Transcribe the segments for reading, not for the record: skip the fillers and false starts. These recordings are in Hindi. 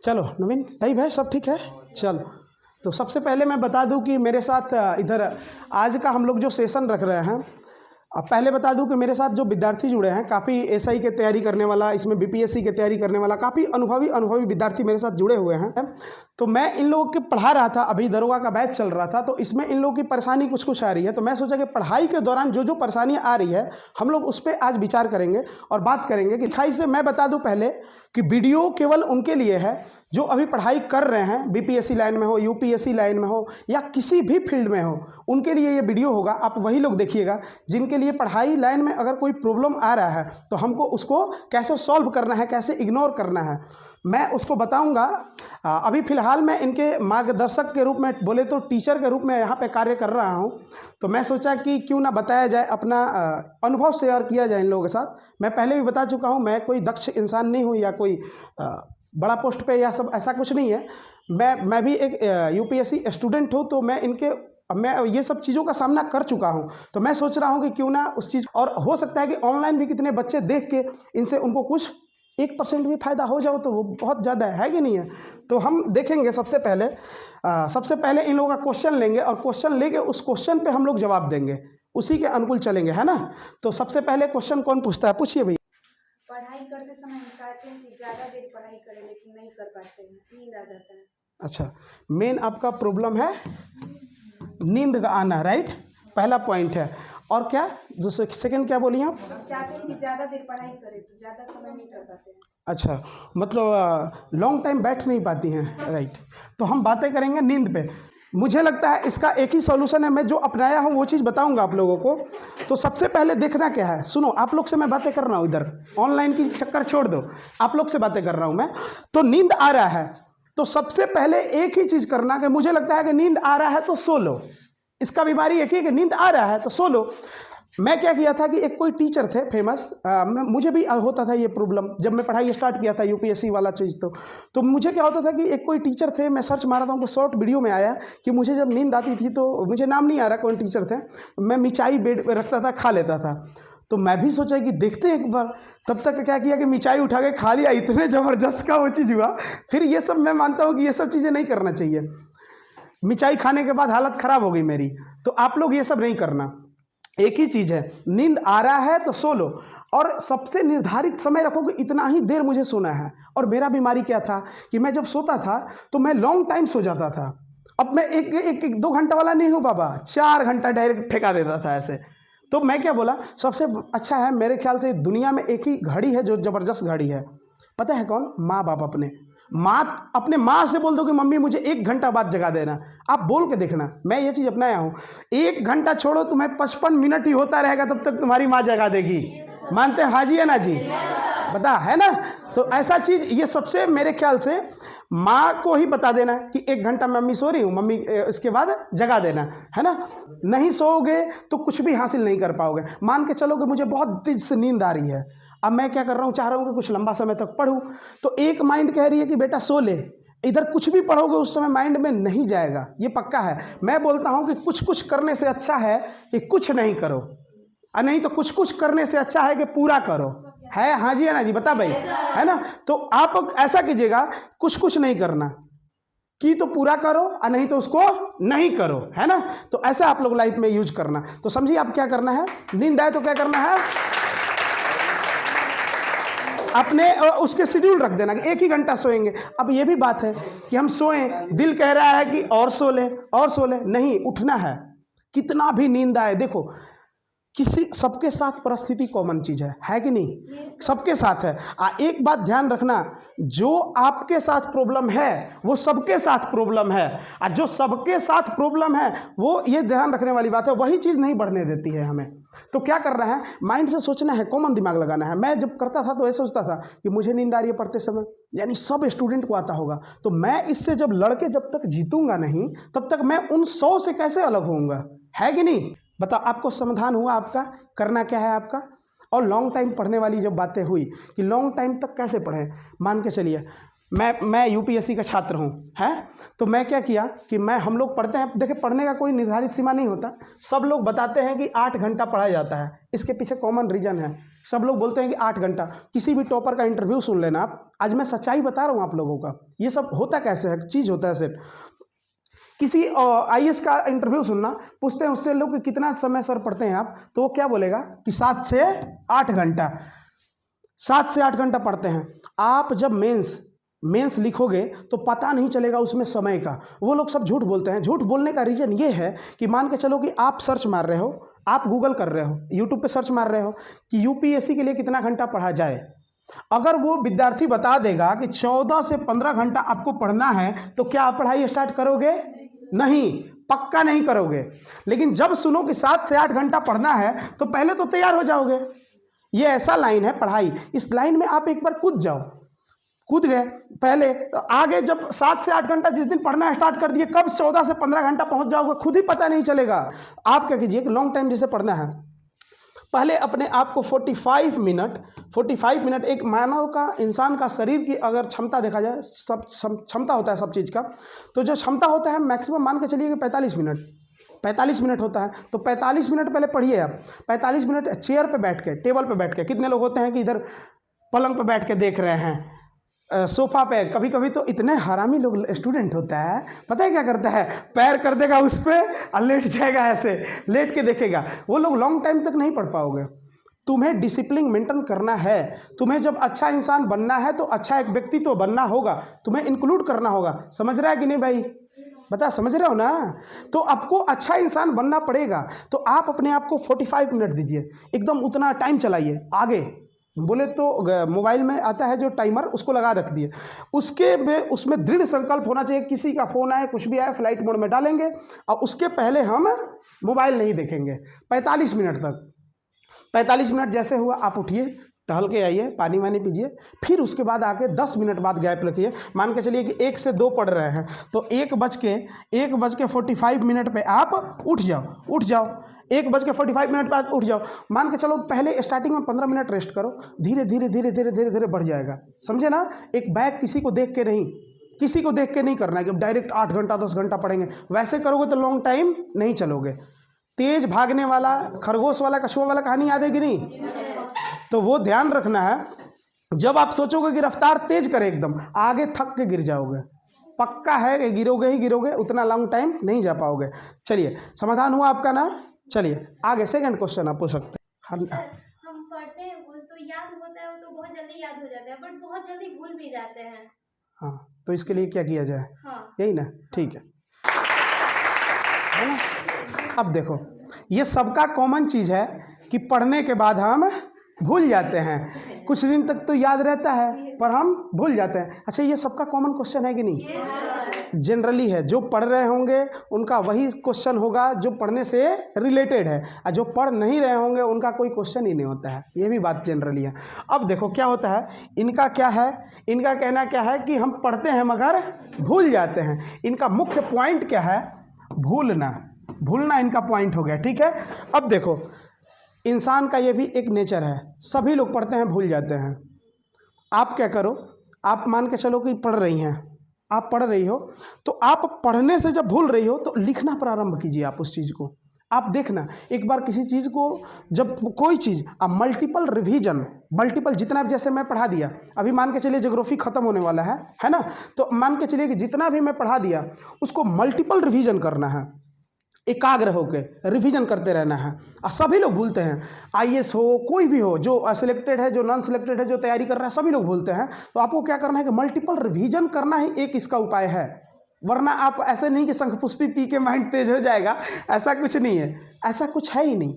चलो नवीन लाइव है, सब ठीक है। चलो तो सबसे पहले मैं बता दूं कि मेरे साथ इधर आज का हम लोग जो सेशन रख रहे हैं, अब पहले बता दूं कि मेरे साथ जो विद्यार्थी जुड़े हैं, काफ़ी एसआई की तैयारी करने वाला, इसमें बीपीएससी की तैयारी करने वाला काफ़ी अनुभवी विद्यार्थी मेरे साथ जुड़े हुए हैं। तो मैं इन लोगों के पढ़ा रहा था, अभी दरोगा का बैच चल रहा था, तो इसमें इन लोगों की परेशानी कुछ कुछ आ रही है। तो मैं सोचा कि पढ़ाई के दौरान जो जो परेशानियाँ आ रही है हम लोग उस पर आज विचार करेंगे और बात करेंगे कि खाई से मैं बता दूँ पहले कि वीडियो केवल उनके लिए है जो अभी पढ़ाई कर रहे हैं, बीपीएससी लाइन में हो, यूपीएससी लाइन में हो या किसी भी फील्ड में हो, उनके लिए ये वीडियो होगा। आप वही लोग देखिएगा जिनके लिए पढ़ाई लाइन में अगर कोई प्रॉब्लम आ रहा है तो हमको उसको कैसे सॉल्व करना है, कैसे इग्नोर करना है, मैं उसको बताऊंगा। अभी फ़िलहाल मैं इनके मार्गदर्शक के रूप में, बोले तो टीचर के रूप में यहाँ पे कार्य कर रहा हूँ। तो मैं सोचा कि क्यों ना बताया जाए, अपना अनुभव शेयर किया जाए इन लोगों के साथ। मैं पहले भी बता चुका हूँ, मैं कोई दक्ष इंसान नहीं हूँ या कोई बड़ा पोस्ट पे या सब ऐसा कुछ नहीं है। मैं भी एक यूपीएससी स्टूडेंट हूँ, तो मैं ये सब चीज़ों का सामना कर चुका हूँ। तो मैं सोच रहा हूँ कि क्यों ना उस चीज़, और हो सकता है कि ऑनलाइन भी कितने बच्चे देख के इनसे उनको कुछ 1% भी फ़ायदा हो जाओ तो वो बहुत ज़्यादा है कि नहीं है। तो हम देखेंगे सबसे पहले इन लोगों का क्वेश्चन लेंगे और क्वेश्चन लेके उस क्वेश्चन पे हम लोग जवाब देंगे, उसी के अनुकूल चलेंगे, है ना। तो सबसे पहले क्वेश्चन कौन पूछता है, पूछिए भैया। पढ़ाई करते समय हम चाहते हैं कि ज़्यादा देर पढ़ाई करें लेकिन नहीं कर पाते हैं, नींद आ जाता है। अच्छा, मेन आपका प्रॉब्लम है नींद का आना, राइट, पहला पॉइंट है। और क्या दूसरे सेकंड क्या बोलिए आप? चाहते हैं कि ज़्यादा देर पढ़ाई करें तो ज़्यादा समय नहीं कर पाते हैं। अच्छा, मतलब लॉन्ग टाइम बैठ नहीं पाती हैं, राइट। तो हम बातें करेंगे नींद पे। मुझे लगता है इसका एक ही सॉल्यूशन है, मैं जो अपनाया हूँ वो चीज़ बताऊंगा आप लोगों को। तो सबसे पहले देखना क्या है, सुनो, आप लोग से मैं बातें कर रहा हूँ, इधर ऑनलाइन की चक्कर छोड़ दो, आप लोग से बातें कर रहा हूँ मैं। तो नींद आ रहा है तो सबसे पहले एक ही चीज़ करना कि मुझे लगता है कि नींद आ रहा है तो सो लो। इसका बीमारी एक ही है कि नींद आ रहा है तो सो लो। मैं क्या किया था कि एक कोई टीचर थे फेमस, मुझे भी होता था ये प्रॉब्लम जब मैं पढ़ाई स्टार्ट किया था यूपीएससी वाला चीज़। तो मुझे क्या होता था कि एक कोई टीचर थे, मैं सर्च मारा था, उनको शॉर्ट वीडियो में आया कि मुझे जब नींद आती थी, तो मुझे नाम नहीं आ रहा कौन टीचर थे, मैं मिचाई बेड पे रखता था, खा लेता था। तो मैं भी सोचा कि देखते हैं एक बार, तब तक क्या किया कि मिचाई उठा के खा लिया, इतने ज़बरदस्त का वो चीज़ हुआ। फिर ये सब मैं मानता हूँ कि ये सब चीज़ें नहीं करना चाहिए। मिचाई खाने के बाद हालत ख़राब हो गई मेरी। तो आप लोग ये सब नहीं करना, एक ही चीज़ है, नींद आ रहा है तो सो लो। और सबसे निर्धारित समय रखो कि इतना ही देर मुझे सोना है। और मेरा बीमारी क्या था कि मैं जब सोता था तो मैं लॉन्ग टाइम सो जाता था। अब मैं एक 2 घंटा वाला नहीं हूँ बाबा, 4 घंटा डायरेक्ट ठेका देता था ऐसे। तो मैं क्या बोला, सबसे अच्छा है मेरे ख्याल से दुनिया में एक ही घड़ी है जो ज़बरदस्त घड़ी है, पता है कौन? माँ बाप। अपने माँ से बोल दो कि मम्मी मुझे 1 घंटा बाद जगा देना, आप बोल के देखना। मैं ये चीज़ अपनाया हूँ, 1 घंटा छोड़ो, तुम्हें 55 मिनट ही होता रहेगा, तब तक तुम्हारी माँ जगा देगी। मानते हैं हाँ जी या ना जी? बता, है ना। तो ऐसा चीज़, ये सबसे मेरे ख्याल से माँ को ही बता देना कि 1 घंटा मम्मी सो रही हूँ, मम्मी इसके बाद जगा देना, है ना। नहीं सोओगे तो कुछ भी हासिल नहीं कर पाओगे। मान के चलो कि मुझे बहुत तेज से नींद आ रही है, अब मैं क्या कर रहा हूँ, चाह रहा हूँ कि कुछ लंबा समय तक पढूं, तो एक माइंड कह रही है कि बेटा सो ले। इधर कुछ भी पढ़ोगे उस समय माइंड में नहीं जाएगा, ये पक्का है। मैं बोलता हूँ कि कुछ कुछ करने से अच्छा है कि कुछ नहीं करो, और नहीं तो कुछ कुछ करने से अच्छा है कि पूरा करो। है हाँ जी है ना जी? बता भाई, है ना। तो आप ऐसा कीजिएगा, कुछ कुछ नहीं करना, कि तो पूरा करो और नहीं तो उसको नहीं करो, है ना। तो ऐसा आप लोग लाइफ में यूज करना। तो समझिए आप क्या करना है, नींद आए तो क्या करना है, अपने उसके शेड्यूल रख देना कि 1 ही घंटा सोएंगे। अब ये भी बात है कि हम सोएं, दिल कह रहा है कि और सो ले, नहीं, उठना है। कितना भी नींद आए, देखो सबके साथ परिस्थिति कॉमन चीज है कि नहीं? सबके साथ है। एक बात ध्यान रखना, जो आपके साथ प्रॉब्लम है वो सबके साथ प्रॉब्लम है, और जो सबके साथ प्रॉब्लम है वो, ये ध्यान रखने वाली बात है, वही चीज नहीं बढ़ने देती है हमें। तो क्या करना है, माइंड से सोचना है, कॉमन दिमाग लगाना है। मैं जब करता था तो ऐसा सोचता था कि मुझे नींद आ रही है पढ़ते समय, यानी सब स्टूडेंट को आता होगा, तो मैं इससे जब लड़के जब तक जीतूंगा नहीं, तब तक मैं उन 100 से कैसे अलग होऊंगा, है कि नहीं? बताओ, आपको समाधान हुआ आपका, करना क्या है आपका। और लॉन्ग टाइम पढ़ने वाली जब बातें हुई कि लॉन्ग टाइम तक कैसे पढ़ें, मान के चलिए मैं यूपीएससी का छात्र हूँ, है। तो मैं क्या किया कि हम लोग पढ़ते हैं, देखिए पढ़ने का कोई निर्धारित सीमा नहीं होता, सब लोग बताते हैं कि 8 घंटा पढ़ा जाता है। इसके पीछे कॉमन रीज़न है, सब लोग बोलते हैं कि 8 घंटा। किसी भी टॉपर का इंटरव्यू सुन लेना आप, आज मैं सच्चाई बता रहा हूँ आप लोगों का, ये सब होता कैसे है, चीज़ होता है सेट। किसी IAS का इंटरव्यू सुनना, पूछते हैं उससे लोग कि कितना समय सर पढ़ते हैं आप, तो वो क्या बोलेगा कि 7 से 8 घंटा, 7 से 8 घंटा पढ़ते हैं। आप जब मेंस लिखोगे तो पता नहीं चलेगा उसमें समय का। वो लोग सब झूठ बोलते हैं। झूठ बोलने का रीज़न ये है कि मान के चलो कि आप सर्च मार रहे हो, आप गूगल कर रहे हो, यूट्यूब पे सर्च मार रहे हो कि UPSC के लिए कितना घंटा पढ़ा जाए। अगर वो विद्यार्थी बता देगा कि 14 से 15 घंटा आपको पढ़ना है, तो क्या आप पढ़ाई स्टार्ट करोगे? नहीं, पक्का नहीं करोगे। लेकिन जब सुनो कि 7 से 8 घंटा पढ़ना है, तो पहले तो तैयार हो जाओगे। ये ऐसा लाइन है पढ़ाई, इस लाइन में आप एक बार कूद जाओ। कूद गए पहले, तो आगे जब 7 से 8 घंटा जिस दिन पढ़ना स्टार्ट कर दिए, कब 14 से 15 घंटा पहुंच जाओगे खुद ही पता नहीं चलेगा। आप क्या कीजिए कि लॉन्ग टाइम जिसे पढ़ना है, पहले अपने आप को 45 मिनट, एक मानव का, इंसान का शरीर की अगर क्षमता देखा जाए, सब क्षमता होता है सब चीज़ का, तो जो क्षमता होता है मैक्सिमम मान के चलिए कि 45 मिनट होता है। तो 45 मिनट पहले पढ़िए आप। 45 मिनट चेयर पे बैठ के, टेबल पे बैठ के। कितने लोग होते हैं कि इधर पलंग पे बैठ के देख रहे हैं, सोफा पे। कभी कभी तो इतने हरामी लोग स्टूडेंट होता है, पता है क्या करता है, पैर कर देगा उस पर और लेट जाएगा, ऐसे लेट के देखेगा। वो लोग लॉन्ग टाइम तक नहीं पढ़ पाओगे। तुम्हें डिसिप्लिन मेंटेन करना है। तुम्हें जब अच्छा इंसान बनना है तो अच्छा एक व्यक्ति तो बनना होगा, तुम्हें इंक्लूड करना होगा। समझ रहा है कि नहीं भाई? बता, समझ रहे हो ना? तो आपको अच्छा इंसान बनना पड़ेगा। तो आप अपने आप को 45 मिनट दीजिए, एकदम उतना टाइम चलाइए। आगे बोले तो मोबाइल में आता है जो टाइमर, उसको लगा रख दिए। उसमें दृढ़ संकल्प होना चाहिए। किसी का फ़ोन आए, कुछ भी आए, फ्लाइट मोड में डालेंगे और उसके पहले हम मोबाइल नहीं देखेंगे 45 मिनट तक। 45 मिनट जैसे हुआ, आप उठिए, टहल के आइए, पानी वानी पीजिए, फिर उसके बाद आके 10 मिनट बाद गैप रखिए। मान के चलिए कि 1 से 2 पढ़ रहे हैं, तो 1:45 मिनट पे आप उठ जाओ 1:45 मिनट बाद उठ जाओ। मान के चलो पहले स्टार्टिंग में 15 मिनट रेस्ट करो, धीरे धीरे बढ़ जाएगा। समझे ना? एक बैग किसी को देख के नहीं करना है कि डायरेक्ट 8 घंटा 10 घंटा पढ़ेंगे। वैसे करोगे तो लॉन्ग टाइम नहीं चलोगे। तेज भागने वाला, खरगोश वाला, कछुआ वाला कहानी याद है कि नहीं? तो वो ध्यान रखना है। जब आप सोचोगे कि रफ्तार तेज करे एकदम, आगे थक के गिर जाओगे। पक्का है कि गिरोगे, उतना लॉन्ग टाइम नहीं जा पाओगे। चलिए, समाधान हुआ आपका ना? चलिए आगे सेकंड क्वेश्चन आप पूछ सकते हैं। हम पढ़ते हैं कुछ तो याद होता है, तो बहुत जल्दी याद हो जाता है, बट बहुत जल्दी भूल भी जाते हैं। हाँ, तो इसके लिए क्या किया जाए? हाँ, यही ना? ठीक है ना? अब देखो, ये सबका कॉमन चीज़ है कि पढ़ने के बाद हम भूल जाते हैं। कुछ दिन तक तो याद रहता है पर हम भूल जाते हैं। अच्छा, ये सबका कॉमन क्वेश्चन है कि नहीं? जनरली है। जो पढ़ रहे होंगे उनका वही क्वेश्चन होगा जो पढ़ने से रिलेटेड है, और जो पढ़ नहीं रहे होंगे उनका कोई क्वेश्चन ही नहीं होता है। ये भी बात जनरली है। अब देखो क्या होता है, इनका क्या है, इनका कहना क्या है कि हम पढ़ते हैं मगर भूल जाते हैं। इनका मुख्य पॉइंट क्या है? भूलना इनका पॉइंट हो गया। ठीक है, अब देखो, इंसान का ये भी एक नेचर है, सभी लोग पढ़ते हैं भूल जाते हैं। आप क्या करो, आप मान के चलो कि पढ़ रही हैं, आप पढ़ रही हो, तो आप पढ़ने से जब भूल रही हो तो लिखना प्रारंभ कीजिए। आप उस चीज़ को आप देखना, एक बार किसी चीज़ को, जब कोई चीज़ आप मल्टीपल रिवीजन, जितना भी, जैसे मैं पढ़ा दिया, अभी मान के चलिए ज्योग्राफी खत्म होने वाला है ना, तो मान के चलिए कि जितना भी मैं पढ़ा दिया उसको मल्टीपल रिवीजन करना है, एकाग्र होकर रिवीजन करते रहना है। और सभी लोग भूलते हैं, IAS हो, कोई भी हो, जो सिलेक्टेड है, जो नॉन सिलेक्टेड है, जो तैयारी कर रहा है, सभी लोग भूलते हैं। तो आपको क्या करना है कि मल्टीपल रिवीजन करना ही एक इसका उपाय है। वरना आप ऐसे नहीं कि शंखपुष्पी पी के माइंड तेज हो जाएगा, ऐसा कुछ नहीं है, ऐसा कुछ है ही नहीं।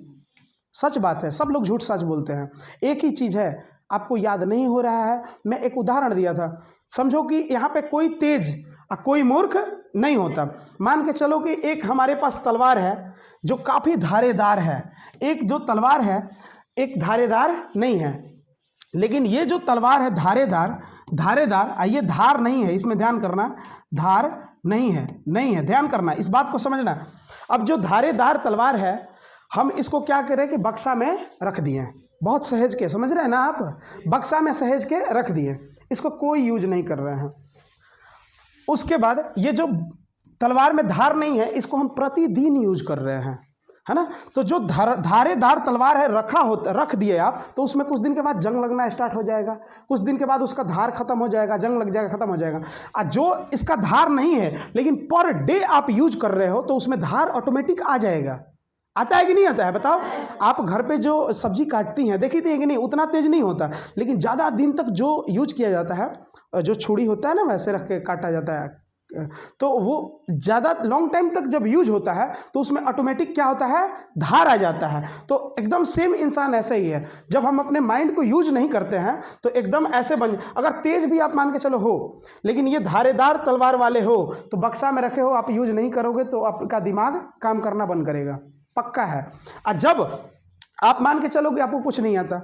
सच बात है, सब लोग झूठ सच बोलते हैं। एक ही चीज़ है, आपको याद नहीं हो रहा है। मैं एक उदाहरण दिया था, समझो कि यहाँ पे कोई तेज और कोई मूर्ख नहीं होता। मान के चलो कि एक हमारे पास तलवार है जो काफ़ी धारेदार है, एक जो तलवार है एक धारेदार नहीं है। लेकिन ये जो तलवार है धारेदार, ये धार नहीं है, इसमें ध्यान करना, धार नहीं है, ध्यान करना, इस बात को समझना। अब जो धारेदार तलवार है, हम इसको क्या करें कि बक्सा में रख दिए, बहुत सहेज के, समझ रहे हैं ना आप, बक्सा में सहेज के रख दिए, इसको कोई यूज नहीं कर रहे हैं। उसके बाद ये जो तलवार में धार नहीं है, इसको हम प्रतिदिन यूज कर रहे हैं। है ना। तो जो धारेदार तलवार है रख दिए आप, तो उसमें कुछ दिन के बाद जंग लगना स्टार्ट हो जाएगा, कुछ दिन के बाद उसका धार खत्म हो जाएगा, जंग लग जाएगा, खत्म हो जाएगा। और जो इसका धार नहीं है लेकिन पर डे आप यूज कर रहे हो, तो उसमें धार ऑटोमेटिक आ जाएगा। आता है कि नहीं आता है बताओ। आप घर पे जो सब्जी काटती हैं देखी थी कि नहीं, उतना तेज नहीं होता, लेकिन ज़्यादा दिन तक जो यूज किया जाता है, जो छुरी होता है ना वैसे रख के काटा जाता है, तो वो ज़्यादा लॉन्ग टाइम तक जब यूज होता है तो उसमें ऑटोमेटिक क्या होता है, धार आ जाता है। तो एकदम सेम इंसान ऐसा ही है, जब हम अपने माइंड को यूज नहीं करते हैं तो एकदम ऐसे अगर तेज भी आप मान के चलो हो, लेकिन ये धारेदार तलवार वाले हो तो बक्सा में रखे हो, आप यूज नहीं करोगे तो आपका दिमाग काम करना बंद करेगा, पक्का है। और जब आप मान के चलोगे आपको कुछ नहीं आता,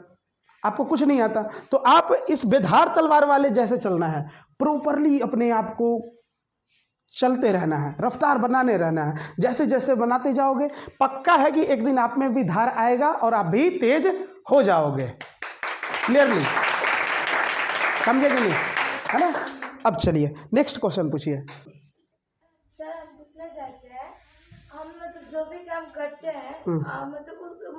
आपको कुछ नहीं आता, तो आप इस बेधार तलवार वाले जैसे चलना है, प्रॉपरली अपने आप को चलते रहना है, रफ्तार बनाने रहना है। जैसे जैसे बनाते जाओगे पक्का है कि एक दिन आप में भी धार आएगा और आप भी तेज हो जाओगे। क्लियरली समझे कि नहीं, है ना। अब चलिए नेक्स्ट क्वेश्चन पूछिए। सर हम पूछना चाहते हैं, हम मतलब जो भी काम करते हैं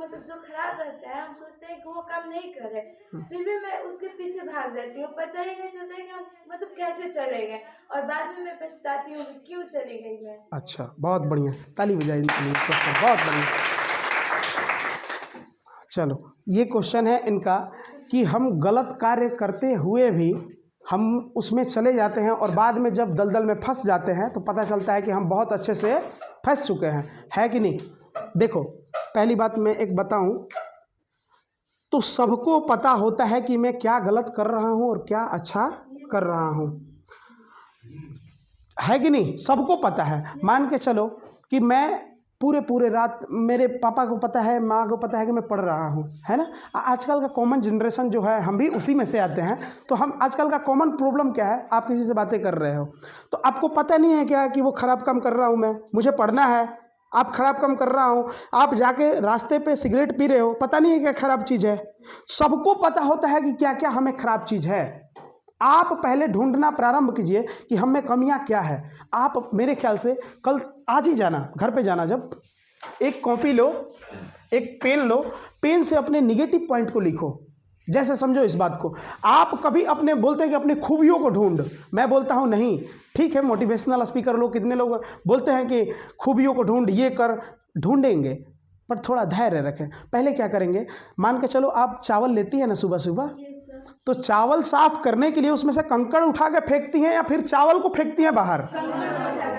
मतलब जो खराब रहता है हम सोचते हैं कि वो काम नहीं करे, फिर भी मैं उसके पीछे भाग जाती हूँ, पता ही नहीं चलता कि हम मतलब कैसे चले गए, और बाद में मैं पछताती हूँ कि क्यों चली गई मैं। अच्छा, बहुत बढ़िया, ताली बजाइए इनके लिए, बहुत बढ़िया। चलो ये क्वेश्चन है इनका कि हम गलत कार्य करते हुए भी हम उसमें चले जाते हैं और बाद में जब दलदल में फंस जाते हैं तो पता चलता है कि हम बहुत अच्छे से फंस चुके हैं, है कि नहीं। देखो पहली बात मैं एक बताऊं तो सबको पता होता है कि मैं क्या गलत कर रहा हूं और क्या अच्छा कर रहा हूं, है कि नहीं, सबको पता है। मान के चलो कि मैं पूरे रात, मेरे पापा को पता है, माँ को पता है कि मैं पढ़ रहा हूँ, है ना। आजकल का कॉमन जनरेशन जो है, हम भी उसी में से आते हैं, तो हम आजकल का कॉमन प्रॉब्लम क्या है, आप किसी से बातें कर रहे हो तो आपको पता नहीं है क्या कि वो ख़राब काम कर रहा हूँ मैं, मुझे पढ़ना है, आप ख़राब काम कर रहा हूँ। आप जाके रास्ते पे सिगरेट पी रहे हो, पता नहीं है क्या ख़राब चीज़ है। सबको पता होता है कि क्या क्या हमें ख़राब चीज़ है। आप पहले ढूंढना प्रारंभ कीजिए कि हम में कमियां क्या है। आप मेरे ख्याल से कल आज ही जाना, घर पे जाना, जब एक कॉपी लो, एक पेन लो, पेन से अपने निगेटिव पॉइंट को लिखो। जैसे समझो इस बात को, आप कभी अपने बोलते हैं कि अपनी खूबियों को ढूंढ, मैं बोलता हूं नहीं, ठीक है मोटिवेशनल स्पीकर लोग, कितने लोग बोलते हैं कि खूबियों को ढूंढ, ये कर, ढूंढेंगे, पर थोड़ा धैर्य रखें। पहले क्या करेंगे, मान के चलो आप चावल लेती है ना सुबह सुबह, तो चावल साफ करने के लिए उसमें से कंकड़ उठा के फेंकती हैं या फिर चावल को फेंकती हैं बाहर?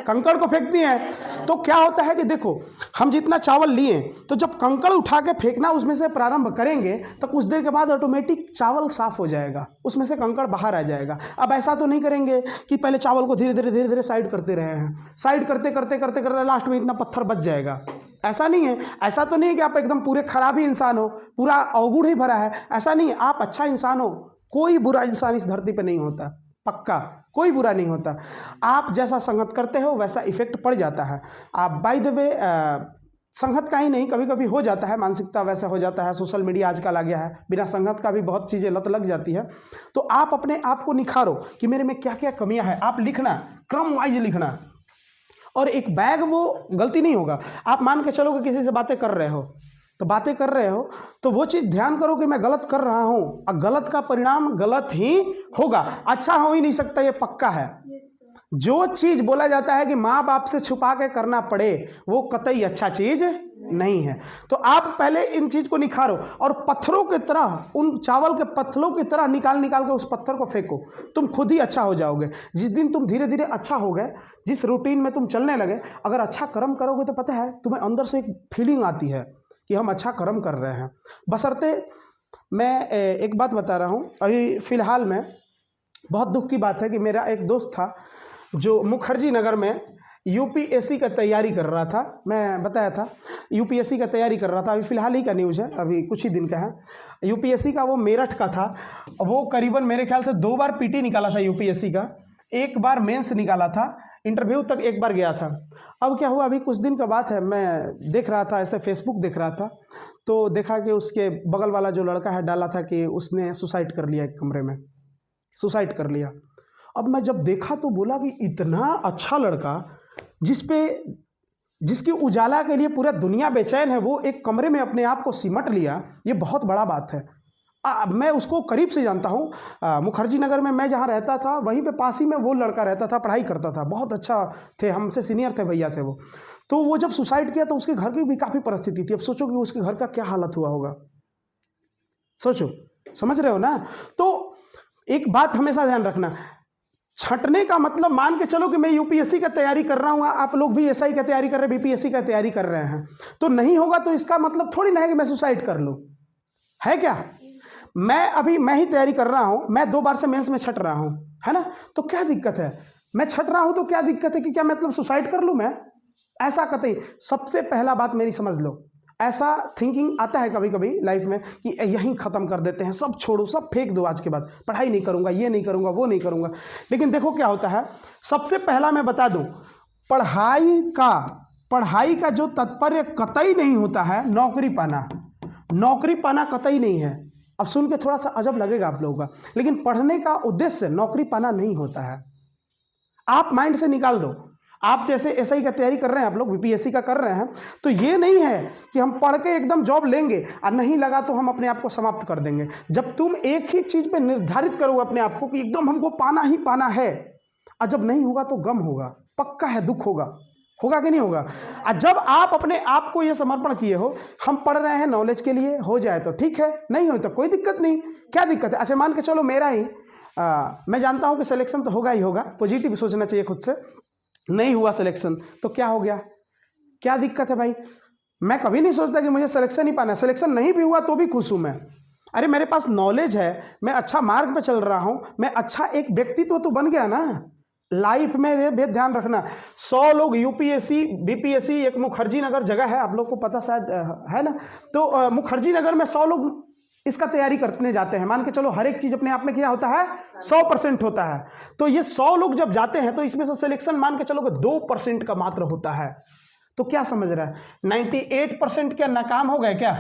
कंकड़ को फेंकती हैं। तो क्या होता है कि देखो, हम जितना चावल लिए तो जब कंकड़ उठा के फेंकना उसमें से प्रारंभ करेंगे तो कुछ देर के बाद ऑटोमेटिक चावल साफ हो जाएगा, उसमें से कंकड़ बाहर आ जाएगा। अब ऐसा तो नहीं करेंगे कि पहले चावल को धीरे धीरे साइड करते रहे हैं, साइड करते करते लास्ट में इतना पत्थर बच जाएगा। ऐसा नहीं है, ऐसा तो नहीं है कि आप एकदम पूरे खराब ही इंसान हो, पूरा अवगुण ही भरा है, ऐसा नहीं है। आप अच्छा इंसान हो, कोई बुरा इंसान इस धरती पे नहीं होता, पक्का कोई बुरा नहीं होता। आप जैसा संगत करते हो वैसा इफेक्ट पड़ जाता है। आप बाय द वे संगत का ही नहीं, कभी कभी हो जाता है, मानसिकता वैसा हो जाता है, सोशल मीडिया आजकल आ गया है, बिना संगत का भी बहुत चीज़ें लत लग जाती है। तो आप अपने आप को निखारो कि मेरे में क्या क्या कमियां हैं। आप लिखना, क्रम वाइज लिखना, और एक बैग वो गलती नहीं होगा। आप मान के चलो कि किसी से बातें कर रहे हो, तो बातें कर रहे हो तो वो चीज़ ध्यान करो कि मैं गलत कर रहा हूँ, और गलत का परिणाम गलत ही होगा, अच्छा हो ही नहीं सकता, ये पक्का है। जो चीज़ बोला जाता है कि माँ बाप से छुपा के करना पड़े, वो कतई अच्छा चीज़ नहीं है। तो आप पहले इन चीज़ को निखारो और पत्थरों की तरह, उन चावल के पत्थरों की तरह निकाल के उस पत्थर को फेंको, तुम खुद ही अच्छा हो जाओगे। जिस दिन तुम धीरे धीरे अच्छा हो गए, जिस रूटीन में तुम चलने लगे, अगर अच्छा कर्म करोगे तो पता है तुम्हें अंदर से एक फीलिंग आती है कि हम अच्छा कर्म कर रहे हैं। बशर्ते मैं एक बात बता रहा हूँ, अभी फ़िलहाल में बहुत दुख की बात है कि मेरा एक दोस्त था जो मुखर्जी नगर में यूपीएससी का तैयारी कर रहा था, मैं बताया था यूपीएससी का तैयारी कर रहा था, अभी फ़िलहाल ही का न्यूज़ है, अभी कुछ ही दिन का है। यूपीएससी का वो मेरठ का था, वो करीबन मेरे ख्याल से 2 बार पीटी निकाला था यूपीएससी का, 1 बार मेंस निकाला था, इंटरव्यू तक 1 बार गया था। अब क्या हुआ, अभी कुछ दिन का बात है, मैं देख रहा था, ऐसे फेसबुक देख रहा था, तो देखा कि उसके बगल वाला जो लड़का है डाला था कि उसने सुसाइड कर लिया, एक कमरे में सुसाइड कर लिया। अब मैं जब देखा तो बोला कि इतना अच्छा लड़का जिस पे जिसकी उजाला के लिए पूरा दुनिया बेचैन है, वो एक कमरे में अपने आप को सिमट लिया, ये बहुत बड़ा बात है। मैं उसको करीब से जानता हूँ। मुखर्जी नगर में मैं जहाँ रहता था, वहीं पे पास ही में वो लड़का रहता था, पढ़ाई करता था, बहुत अच्छा थे, हमसे सीनियर थे, भैया थे वो। तो वो जब सुसाइड किया तो उसके घर की भी काफ़ी परिस्थिति थी। अब सोचो कि उसके घर का क्या हालत हुआ होगा, सोचो, समझ रहे हो ना। तो एक बात हमेशा ध्यान रखना, छंटने का मतलब मान के चलो कि मैं यूपीएससी का तैयारी कर रहा हूँ, आप लोग भी एसआई का तैयारी कर रहे हैं, बीपीएससी का तैयारी कर रहे हैं, तो नहीं होगा तो इसका मतलब थोड़ी ना है कि मैं सुसाइड कर लूँ, है क्या। मैं ही तैयारी कर रहा हूँ, मैं 2 बार से मेंस में छट रहा हूँ, है ना, तो क्या दिक्कत है, मैं छट रहा हूँ तो क्या दिक्कत है कि क्या मतलब सुसाइड कर लूँ मैं, ऐसा कतई। सबसे पहला बात मेरी समझ लो, ऐसा थिंकिंग आता है कभी कभी लाइफ में कि यहीं ख़त्म कर देते हैं, सब छोड़ो, सब फेंक दो, आज के बाद पढ़ाई नहीं करूँगा, ये नहीं करूँगा, वो नहीं करूँगा। लेकिन देखो क्या होता है, सबसे पहला मैं बता दूँ, पढ़ाई का जो तात्पर्य कतई नहीं होता है नौकरी पाना कतई नहीं है। अब सुन के थोड़ा सा अजब लगेगा आप लोगों का, लेकिन पढ़ने का उद्देश्य नौकरी पाना नहीं होता है। आप माइंड से निकाल दो, आप जैसे एसआई का तैयारी कर रहे हैं, आप लोग बीपीएससी का कर रहे हैं, तो ये नहीं है कि हम पढ़ के एकदम जॉब लेंगे और नहीं लगा तो हम अपने आप को समाप्त कर देंगे। जब तुम एक ही चीज़ पे निर्धारित करोगे अपने आप को कि एकदम हमको पाना ही पाना है, और जब नहीं होगा तो गम होगा, पक्का है, दुख होगा कि नहीं होगा। और जब आप अपने आप को ये समर्पण किए हो, हम पढ़ रहे हैं नॉलेज के लिए, हो जाए तो ठीक है, नहीं हो तो कोई दिक्कत नहीं, क्या दिक्कत है। अच्छा मान के चलो मेरा ही मैं जानता हूँ कि सिलेक्शन तो होगा ही होगा, पॉजिटिव सोचना चाहिए खुद से, नहीं हुआ सिलेक्शन तो क्या हो गया, क्या दिक्कत है भाई। मैं कभी नहीं सोचता कि मुझे सिलेक्शन ही पाना है, सिलेक्शन नहीं भी हुआ तो भी खुश हूँ मैं। अरे मेरे पास नॉलेज है, मैं अच्छा मार्ग पे चल रहा हूँ, मैं अच्छा एक व्यक्तित्व तो बन गया ना लाइफ में। ये भी ध्यान रखना, 100 लोग यूपीएससी बीपीएससी, एक मुखर्जी नगर जगह है, आप लोग को पता शायद है ना, तो मुखर्जी नगर में 100 लोग इसका तैयारी करने जाते हैं। मान के चलो हर एक चीज अपने आप में क्या होता है, 100% होता है। तो ये 100 लोग जब जाते हैं तो इसमें से सिलेक्शन मान के चलो कि 2% का मात्र होता है। तो क्या समझ रहा है, 98% क्या नाकाम हो गए, क्या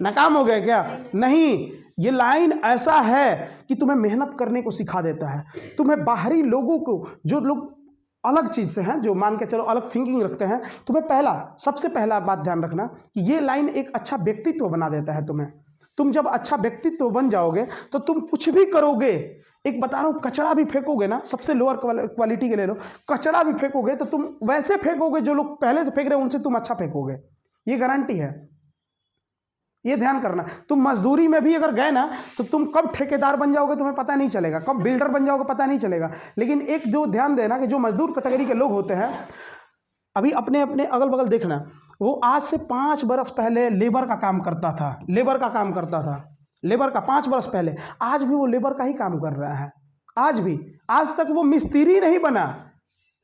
नाकाम हो गए क्या, नहीं। ये लाइन ऐसा है कि तुम्हें मेहनत करने को सिखा देता है, तुम्हें बाहरी लोगों को, जो लोग अलग चीज से हैं, जो मान के चलो अलग थिंकिंग रखते हैं, तुम्हें सबसे पहला बात ध्यान रखना कि ये लाइन एक अच्छा व्यक्तित्व बना देता है तुम्हें। तुम जब अच्छा व्यक्तित्व बन जाओगे तो तुम कुछ भी करोगे, एक बता रहा हूँ, कचड़ा भी फेंकोगे ना, सबसे लोअर क्वालिटी के ले लो, कचड़ा भी फेंकोगे तो तुम वैसे फेंकोगे जो लोग पहले से फेंक रहे हैं उनसे तुम अच्छा फेंकोगे, ये गारंटी है, ये ध्यान करना। तुम मजदूरी में भी अगर गए ना तो तुम कब ठेकेदार बन जाओगे तुम्हें पता नहीं चलेगा, कब बिल्डर बन जाओगे पता नहीं चलेगा। लेकिन एक जो ध्यान देना कि जो मजदूर कैटेगरी के लोग होते हैं, अभी अपने अपने अगल बगल देखना, वो आज से 5 बरस पहले लेबर का काम करता था, लेबर का 5 बरस पहले, आज भी वो लेबर का ही काम कर रहा है, आज तक वो मिस्त्री नहीं बना।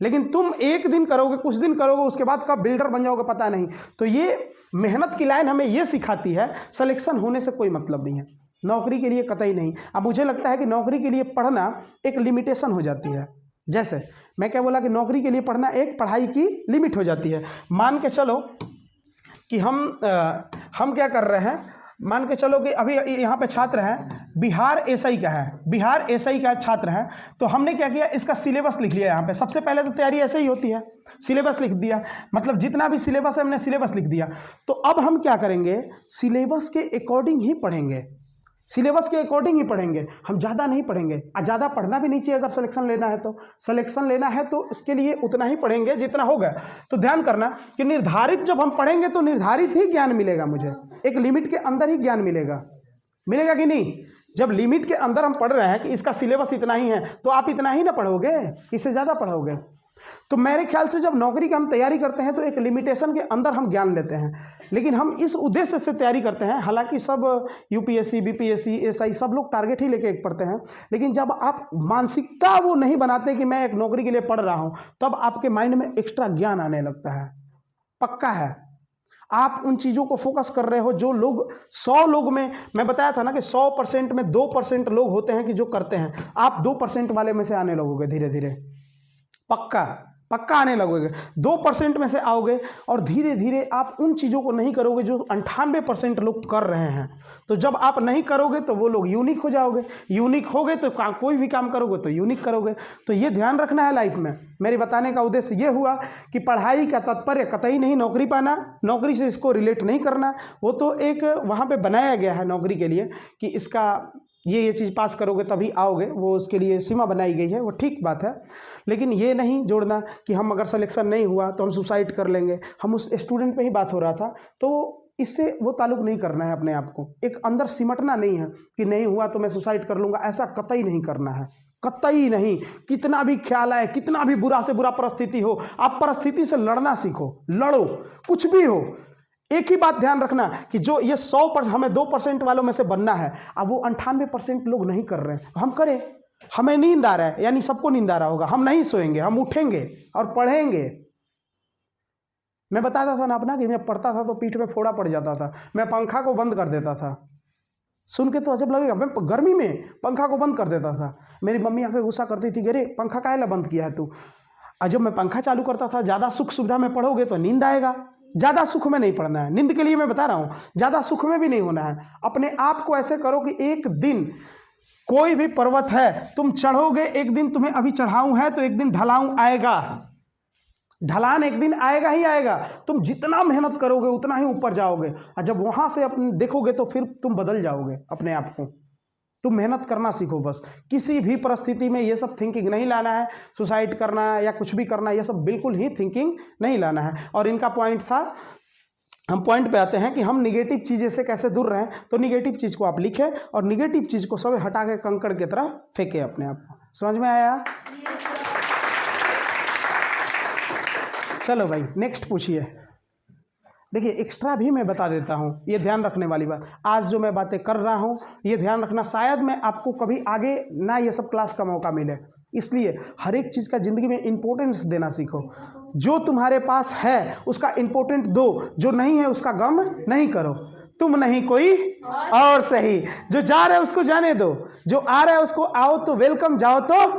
लेकिन तुम एक दिन करोगे, कुछ दिन करोगे, उसके बाद कब बिल्डर बन जाओगे पता नहीं। तो ये मेहनत की लाइन हमें ये सिखाती है, सिलेक्शन होने से कोई मतलब नहीं है, नौकरी के लिए कतई नहीं। अब मुझे लगता है कि नौकरी के लिए पढ़ना एक लिमिटेशन हो जाती है। जैसे मैं क्या बोला कि नौकरी के लिए पढ़ना एक पढ़ाई की लिमिट हो जाती है। मान के चलो कि हम क्या कर रहे हैं, मान के चलो कि अभी यहाँ पे छात्र हैं, बिहार एसआई का छात्र हैं, तो हमने क्या किया, इसका सिलेबस लिख लिया यहाँ पे। सबसे पहले तो तैयारी ऐसे ही होती है, सिलेबस लिख दिया, मतलब जितना भी सिलेबस है हमने सिलेबस लिख दिया। तो अब हम क्या करेंगे, सिलेबस के अकॉर्डिंग ही पढ़ेंगे, सिलेबस के अकॉर्डिंग ही पढ़ेंगे, हम ज़्यादा नहीं पढ़ेंगे। और ज़्यादा पढ़ना भी नहीं चाहिए, अगर सिलेक्शन लेना है तो इसके लिए उतना ही पढ़ेंगे जितना होगा। तो ध्यान करना कि निर्धारित जब हम पढ़ेंगे तो निर्धारित ही ज्ञान मिलेगा, मुझे एक लिमिट के अंदर ही ज्ञान मिलेगा कि नहीं। जब लिमिट के अंदर हम पढ़ रहे हैं कि इसका सिलेबस इतना ही है, तो आप इतना ही ना पढ़ोगे, इससे ज़्यादा पढ़ोगे। तो मेरे ख्याल से जब नौकरी की हम तैयारी करते हैं तो एक लिमिटेशन के अंदर हम ज्ञान लेते हैं, लेकिन हम इस उद्देश्य से तैयारी करते हैं। हालांकि सब यूपीएससी बीपीएससी एसआई सब लोग टारगेट ही लेके एक पढ़ते हैं, लेकिन जब आप मानसिकता वो नहीं बनाते कि मैं एक नौकरी के लिए पढ़ रहा हूं, तब आपके माइंड में एक्स्ट्रा ज्ञान आने लगता है, पक्का है। आप उन चीज़ों को फोकस कर रहे हो जो लोग 100 लोग में, मैं बताया था ना कि 100% में 2% लोग होते हैं कि जो करते हैं, आप 2% वाले में से आने लगोगे धीरे धीरे, पक्का आने लगोगे। 2% में से आओगे और धीरे धीरे आप उन चीज़ों को नहीं करोगे जो 98% लोग कर रहे हैं। तो जब आप नहीं करोगे तो वो लोग यूनिक हो जाओगे, यूनिक होगे तो कोई भी काम करोगे तो यूनिक करोगे। तो ये ध्यान रखना है लाइफ में। मेरे बताने का उद्देश्य ये हुआ कि पढ़ाई का तात्पर्य कतई नहीं नौकरी पाना, नौकरी से इसको रिलेट नहीं करना। वो तो एक वहाँ पे बनाया गया है नौकरी के लिए कि इसका ये चीज़ पास करोगे तभी आओगे, वो उसके लिए सीमा बनाई गई है, वो ठीक बात है। लेकिन ये नहीं जोड़ना कि हम अगर सिलेक्शन नहीं हुआ तो हम सुसाइड कर लेंगे। हम उस स्टूडेंट पे ही बात हो रहा था, तो इससे वो ताल्लुक़ नहीं करना है अपने आप को। एक अंदर सिमटना नहीं है कि नहीं हुआ तो मैं सुसाइड कर लूँगा, ऐसा कतई नहीं करना है, कतई नहीं। कितना भी ख्याल आए, कितना भी बुरा से बुरा परिस्थिति हो, आप परिस्थिति से लड़ना सीखो, लड़ो, कुछ भी हो। एक ही बात ध्यान रखना कि जो ये 100% हमें 2% वालों में से बनना है, अब वो 98% लोग नहीं कर रहे हैं, हम करें। हमें नींद आ रहा है, यानी सबको नींद आ रहा होगा, हम नहीं सोएंगे, हम उठेंगे और पढ़ेंगे। मैं बताता था ना अपना कि मैं पढ़ता था तो पीठ में फोड़ा पड़ जाता था, मैं पंखा को बंद कर देता था। सुन के तो अजब लगेगा, मैं गर्मी में पंखा को बंद कर देता था। मेरी मम्मी आके गुस्सा करती थी, अरे पंखा काहे ला बंद किया है तू। और जब मैं पंखा चालू करता था, ज़्यादा सुख सुविधा में पढ़ोगे तो नींद आएगा। ज़्यादा सुख में नहीं पढ़ना है, नींद के लिए मैं बता रहा हूँ, ज़्यादा सुख में भी नहीं होना है। अपने आप को ऐसे करो कि एक दिन कोई भी पर्वत है तुम चढ़ोगे, एक दिन तुम्हें अभी चढ़ाऊँ है तो एक दिन ढलाऊँ आएगा, ढलान एक दिन आएगा ही आएगा। तुम जितना मेहनत करोगे उतना ही ऊपर जाओगे, और जब वहाँ से अपने देखोगे तो फिर तुम बदल जाओगे अपने आप को। तुम मेहनत करना सीखो बस। किसी भी परिस्थिति में ये सब थिंकिंग नहीं लाना है, सुसाइड करना या कुछ भी करना, ये सब बिल्कुल ही थिंकिंग नहीं लाना है। और इनका पॉइंट था, हम पॉइंट पे आते हैं कि हम निगेटिव चीज़ें से कैसे दूर रहें। तो निगेटिव चीज़ को आप लिखें और निगेटिव चीज़ को सब हटा के कंकड़ की तरह फेंके अपने आप को। समझ में आया? चलो भाई नेक्स्ट पूछिए। देखिए एक्स्ट्रा भी मैं बता देता हूँ, ये ध्यान रखने वाली बात। आज जो मैं बातें कर रहा हूँ ये ध्यान रखना, शायद मैं आपको कभी आगे ना ये सब क्लास का मौका मिले, इसलिए हर एक चीज़ का ज़िंदगी में इम्पोर्टेंस देना सीखो। जो तुम्हारे पास है उसका इम्पोर्टेंट दो, जो नहीं है उसका गम नहीं करो। तुम नहीं कोई और सही, जो जा रहा है उसको जाने दो, जो आ रहा है उसको आओ तो वेलकम, जाओ तो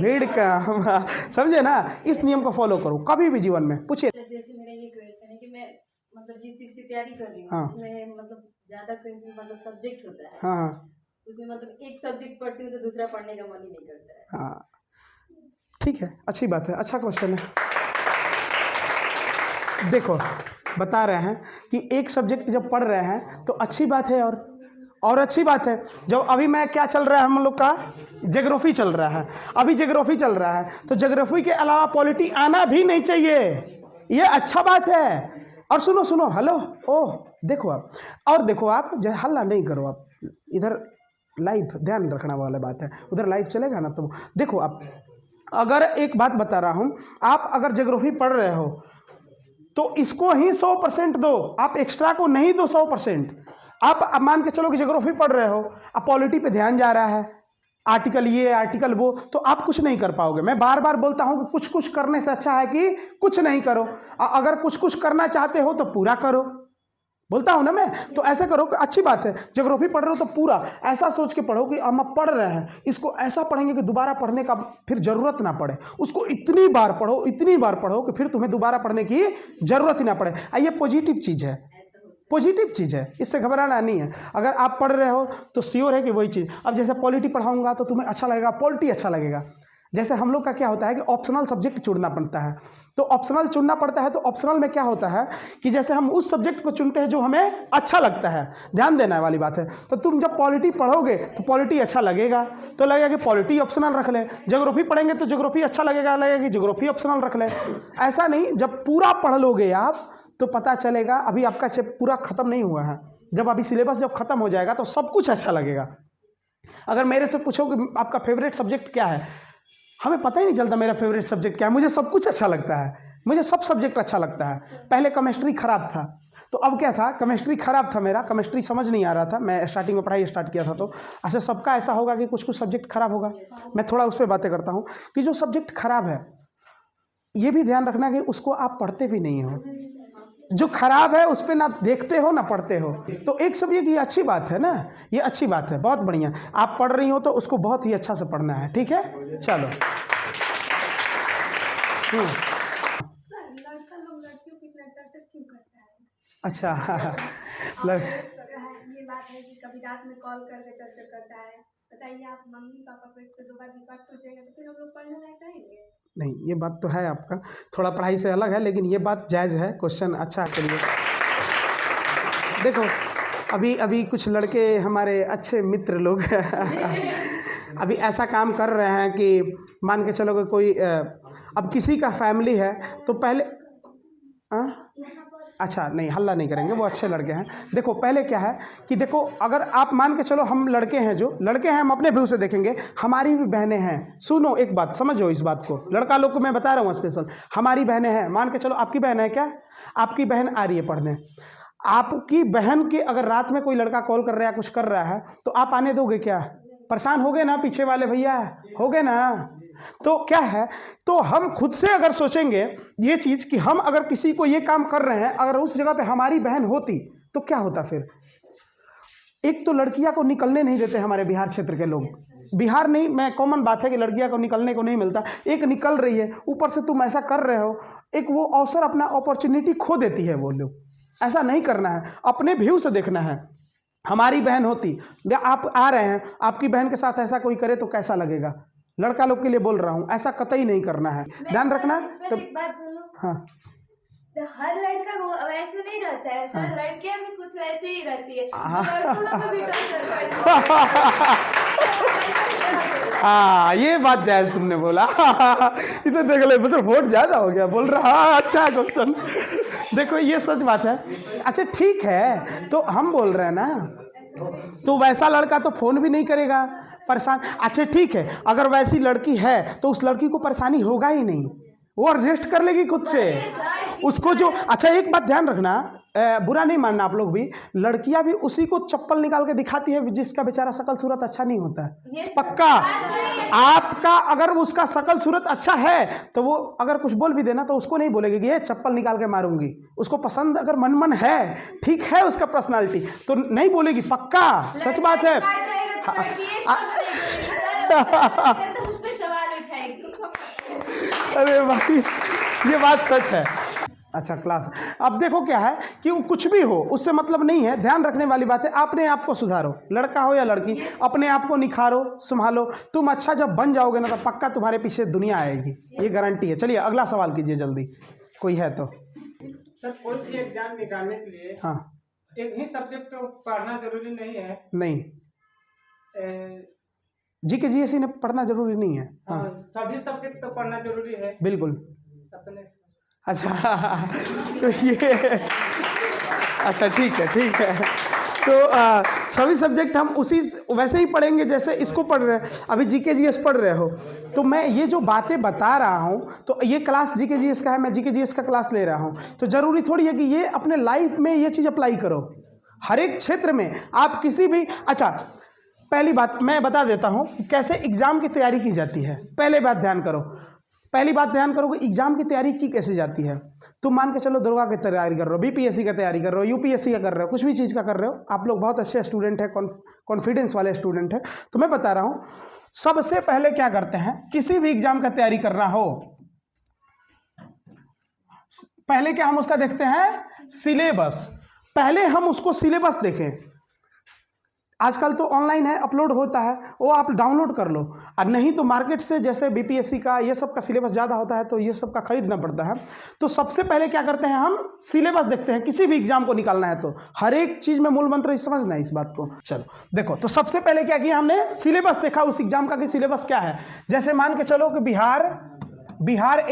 भीड़ का। समझे ना? इस नियम को फॉलो करो कभी भी जीवन में। पूछिए। जैसे मेरा ये क्वेश्चन है कि मैं मतलब जिस चीज की तैयारी कर रही हूँ, हाँ। उसमें मतलब ज्यादा क्वेश्चन मतलब सब्जेक्ट होता है, हाँ उसमें मतलब एक सब्जेक्ट पढ़ती हूँ तो दूसरा पढ़ने का मन ही नहीं करता है। हाँ ठीक है, अच्छी बात है, अच्छा क्वेश्चन है। देखो बता रहे हैं कि एक सब्जेक्ट जब पढ़ रहे हैं तो अच्छी बात है, और अच्छी बात है। जब अभी मैं क्या चल रहा है हम लोग का, ज्योग्राफी चल रहा है, अभी ज्योग्राफी चल रहा है, तो ज्योग्राफी के अलावा पॉलिटी आना भी नहीं चाहिए, ये अच्छा बात है। और सुनो सुनो, हेलो, ओह देखो आप, और देखो आप हल्ला नहीं करो, आप इधर लाइव ध्यान रखना वाला बात है, उधर लाइव चलेगा ना। तो देखो आप, अगर एक बात बता रहा हूँ, आप अगर ज्योग्राफी पढ़ रहे हो तो इसको ही 100% दो, आप एक्स्ट्रा को नहीं दो 100%। आप मान के चलो कि ज्योग्राफी पढ़ रहे हो, अब पॉलिटी पे ध्यान जा रहा है, आर्टिकल ये आर्टिकल वो, तो आप कुछ नहीं कर पाओगे। मैं बार बार बोलता हूँ कि कुछ कुछ करने से अच्छा है कि कुछ नहीं करो। अगर कुछ कुछ करना चाहते हो तो पूरा करो, बोलता हूँ ना मैं। तो ऐसे करो कि अच्छी बात है, ज्योग्राफी पढ़ रहे हो तो पूरा ऐसा सोच के पढ़ो कि हम अब पढ़ रहे हैं, इसको ऐसा पढ़ेंगे कि दोबारा पढ़ने का फिर ज़रूरत ना पड़े। उसको इतनी बार पढ़ो, इतनी बार पढ़ो कि फिर तुम्हें दोबारा पढ़ने की ज़रूरत ही ना पड़े। ये पॉजिटिव चीज़ है, पॉजिटिव चीज़ है, इससे घबराना नहीं है। अगर आप पढ़ रहे हो तो श्योर है कि वही चीज़। अब जैसे पॉलिटी पढ़ाऊँगा तो तुम्हें अच्छा लगेगा, पॉलिटी अच्छा लगेगा। जैसे हम लोग का क्या होता है कि ऑप्शनल सब्जेक्ट चुनना पड़ता है, तो ऑप्शनल चुनना पड़ता है, तो ऑप्शनल में क्या होता है कि जैसे हम उस सब्जेक्ट को चुनते हैं जो हमें अच्छा लगता है, ध्यान देना वाली बात है। तो तुम जब पॉलिटी पढ़ोगे तो पॉलिटी अच्छा लगेगा, तो लगेगा कि पॉलिटी ऑप्शनल रख लें। ज्योग्राफी पढ़ेंगे तो ज्योग्राफी अच्छा लगेगा कि ज्योग्राफी ऑप्शनल रख लें। ऐसा नहीं, जब पूरा पढ़ लोगे आप तो पता चलेगा। अभी आपका पूरा ख़त्म नहीं हुआ है, जब अभी सिलेबस जब ख़त्म हो जाएगा तो सब कुछ अच्छा लगेगा। अगर मेरे से पूछो कि आपका फेवरेट सब्जेक्ट क्या है, हमें पता ही नहीं चलता मेरा फेवरेट सब्जेक्ट क्या है। मुझे सब कुछ अच्छा लगता है, मुझे सब सब्जेक्ट अच्छा लगता है। पहले केमिस्ट्री ख़राब था, तो अब क्या था, केमिस्ट्री ख़राब था मेरा, केमिस्ट्री समझ नहीं आ रहा था, मैं स्टार्टिंग में पढ़ाई स्टार्ट किया था। तो अच्छा, सबका ऐसा होगा कि कुछ कुछ सब्जेक्ट खराब होगा। मैं थोड़ा उस पर बातें करता हूँ कि जो सब्जेक्ट खराब है ये भी ध्यान रखना कि उसको आप पढ़ते भी नहीं हो। जो खराब है उस पर ना देखते हो ना पढ़ते हो, तो एक सब्जेक्ट ये अच्छी बात है ना, ये अच्छी बात है, बहुत बढ़िया। आप पढ़ रही हो तो उसको बहुत ही अच्छा से पढ़ना है, ठीक है। चलो लड़का लोग लड़कियों की इतना टर्चर क्यों करता है? अच्छा ये बात है कि कभी रात में कॉल करके टर्चर करता है। बताइए आप मम्मी पापा को एक से दो बार विश्वास टूट जाएगा तो फिर हम लोग पढ़ने लायक रहेंगे? नहीं, ये बात तो है आपका, थोड़ा पढ़ाई से अलग है, लेकिन ये बात जायज़ है, क्वेश्चन अच्छा है। चलिए देखो, अभी कुछ लड़के हमारे अच्छे मित्र लोग अभी ऐसा काम कर रहे हैं कि मान के चलो कि कोई अब किसी का फैमिली है तो पहले अच्छा नहीं, हल्ला नहीं करेंगे, वो अच्छे लड़के हैं। देखो पहले क्या है कि देखो, अगर आप मान के चलो हम लड़के हैं, जो लड़के हैं हम अपने व्यू से देखेंगे, हमारी भी बहनें हैं। सुनो एक बात, समझो इस बात को, लड़का लोग को मैं बता रहा हूँ स्पेशल, हमारी बहनें हैं। मान के चलो आपकी बहन है क्या, आपकी बहन आ रही है पढ़ने, आपकी बहन की अगर रात में कोई लड़का कॉल कर रहा है, कुछ कर रहा है, तो आप आने दोगे क्या? परेशान होगे ना पीछे वाले भैया, होगे ना? तो क्या है, तो हम खुद से अगर सोचेंगे ये चीज़ कि हम अगर किसी को ये काम कर रहे हैं, अगर उस जगह पे हमारी बहन होती तो क्या होता फिर? एक तो लड़कियां को निकलने नहीं देते हमारे बिहार क्षेत्र के लोग, बिहार नहीं, मैं कॉमन बात है कि लड़कियां को निकलने को नहीं मिलता। एक निकल रही है, ऊपर से तुम ऐसा कर रहे हो, एक वो अवसर, अपना अपॉर्चुनिटी खो देती है वो लोग। ऐसा नहीं करना है, अपने व्यू से देखना है। हमारी बहन होती, आप आ रहे हैं, आपकी बहन के साथ ऐसा कोई करे तो कैसा लगेगा? लड़का लोग के लिए बोल रहा हूँ, ऐसा कतई नहीं करना है, ध्यान रखना। तो एक बात बोलो, हाँ, तो हर लड़का वो वैसे नहीं रहता है, सर लड़कियां भी कुछ वैसे ही रहती है, हाँ। लड़कों लोग को भी टॉर्चर करती है। हाँ, ये बात जायज तुमने बोला। इधर देख ले, मतलब वोट ज़्यादा हो गया बोल रहा। हाँ, अच्छा क्वेश्चन। देखो ये सच बात है। अच्छा ठीक है, तो हम बोल रहे हैं ना, तो वैसा लड़का तो फ़ोन भी नहीं करेगा, परेशान। अच्छा ठीक है, अगर वैसी लड़की है तो उस लड़की को परेशानी होगा ही नहीं, वो एडजस्ट कर लेगी खुद से उसको जो। अच्छा एक बात ध्यान रखना, बुरा नहीं मानना आप लोग भी, लड़कियां भी उसी को चप्पल निकाल के दिखाती है जिसका बेचारा शकल सूरत अच्छा नहीं होता है। पक्का आपका अगर उसका शकल सूरत अच्छा है तो वो अगर कुछ बोल भी देना तो उसको नहीं बोलेगी कि ये चप्पल निकाल के मारूंगी। उसको पसंद अगर मन है, ठीक है, उसका पर्सनालिटी तो नहीं बोलेगी। पक्का सच बात है। अरे भाई ये बात सच है। अच्छा क्लास, अब देखो क्या है कि वो कुछ भी हो उससे मतलब नहीं है, ध्यान रखने वाली बात है, अपने आप को सुधारो, लड़का हो या लड़की, अपने आप को निखारो, संभालो। तुम अच्छा जब बन जाओगे ना तो पक्का तुम्हारे पीछे दुनिया आएगी, ये गारंटी है। चलिए अगला सवाल कीजिए जल्दी, कोई है तो। सर कोई भी एग्जाम निकालने के लिए हाँ, एक ही सब्जेक्ट तो पढ़ना जरूरी नहीं है? नहीं, जीके जीएससी ने पढ़ना जरूरी नहीं है। हाँ, सभी सब्जेक्ट तो पढ़ना जरूरी है। बिल्कुल। अपने अच्छा तो ये अच्छा ठीक है तो सभी सब्जेक्ट हम उसी वैसे ही पढ़ेंगे जैसे इसको पढ़ रहे हैं। अभी जीके जीएस पढ़ रहे हो तो मैं ये जो बातें बता रहा हूँ, तो ये क्लास जीके जीएस का है, मैं जीके जीएस का क्लास ले रहा हूँ, तो ज़रूरी थोड़ी है कि ये अपने लाइफ में ये चीज़ अप्लाई करो हर एक क्षेत्र में। आप किसी भी, अच्छा पहली बात मैं बता देता हूँ कैसे एग्ज़ाम की तैयारी की जाती है। पहली बात ध्यान करो कि एग्ज़ाम की तैयारी की कैसे जाती है। तुम मान के चलो दरोगा की तैयारी कर रहे हो, बीपीएससी का तैयारी कर रहे हो, यूपीएससी का कर रहे हो, कुछ भी चीज़ का कर रहे हो, आप लोग बहुत अच्छे स्टूडेंट हैं, कॉन्फिडेंस वाले स्टूडेंट हैं, तो मैं बता रहा हूँ सबसे पहले क्या करते हैं, किसी भी एग्ज़ाम का तैयारी करना हो, पहले क्या हम उसका देखते हैं, सिलेबस। पहले हम उसको सिलेबस देखें। आजकल तो ऑनलाइन है, अपलोड होता है, वो आप डाउनलोड कर लो, और नहीं तो मार्केट से जैसे बीपीएससी का ये सब का सिलेबस ज़्यादा होता है तो ये सब का खरीदना पड़ता है। तो सबसे पहले क्या करते हैं, हम सिलेबस देखते हैं। किसी भी एग्जाम को निकालना है तो हर एक चीज़ में मूल मंत्र समझना है इस बात को। चलो देखो, तो सबसे पहले क्या किया हमने, सिलेबस देखा उस एग्जाम का कि सिलेबस क्या है। जैसे मान के चलो कि बिहार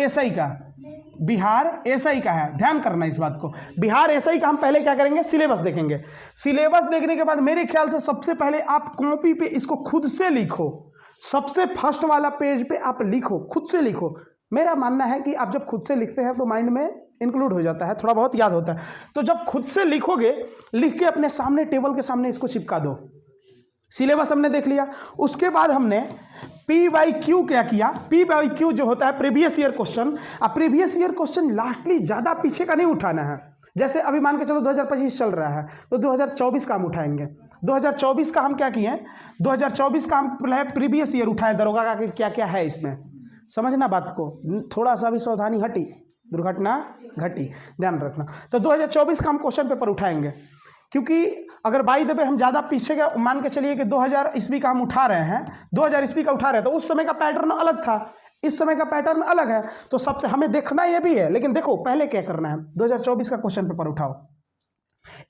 एसआई का है, ध्यान करना इस बात को, बिहार एसआई का हम पहले क्या करेंगे, सिलेबस देखेंगे। सिलेबस देखने के बाद मेरे ख्याल से सबसे पहले आप कॉपी पे इसको खुद से लिखो, सबसे फर्स्ट वाला पेज पे आप लिखो, खुद से लिखो। मेरा मानना है कि आप जब खुद से लिखते हैं तो माइंड में इंक्लूड हो जाता है, थोड़ा बहुत याद होता है। तो जब खुद से लिखोगे, लिख के अपने सामने टेबल के सामने इसको चिपका दो। सिलेबस हमने देख लिया, उसके बाद हमने PYQ क्या किया। PYQ जो होता है प्रीवियस ईयर क्वेश्चन। अब प्रीवियस ईयर क्वेश्चन लास्टली ज़्यादा पीछे का नहीं उठाना है। जैसे अभी मान के चलो 2025 चल रहा है तो 2024 का हम उठाएंगे। 2024 का हम क्या किए, 2024 का हम प्रीवियस ईयर उठाए, दरोगा का क्या क्या है इसमें, समझना बात को, थोड़ा सा भी सावधानी हटी दुर्घटना घटी, ध्यान रखना। तो 2024 का हम क्वेश्चन पेपर उठाएंगे, क्योंकि अगर बाई द वे हम ज़्यादा पीछे का मान के चलिए कि 2000 ईस्वी का हम उठा रहे हैं, 2000 ईस्वी का उठा रहे हैं, तो उस समय का पैटर्न अलग था, इस समय का पैटर्न अलग है। तो सबसे हमें देखना ये भी है, लेकिन देखो पहले क्या करना है, 2024 का क्वेश्चन पेपर उठाओ,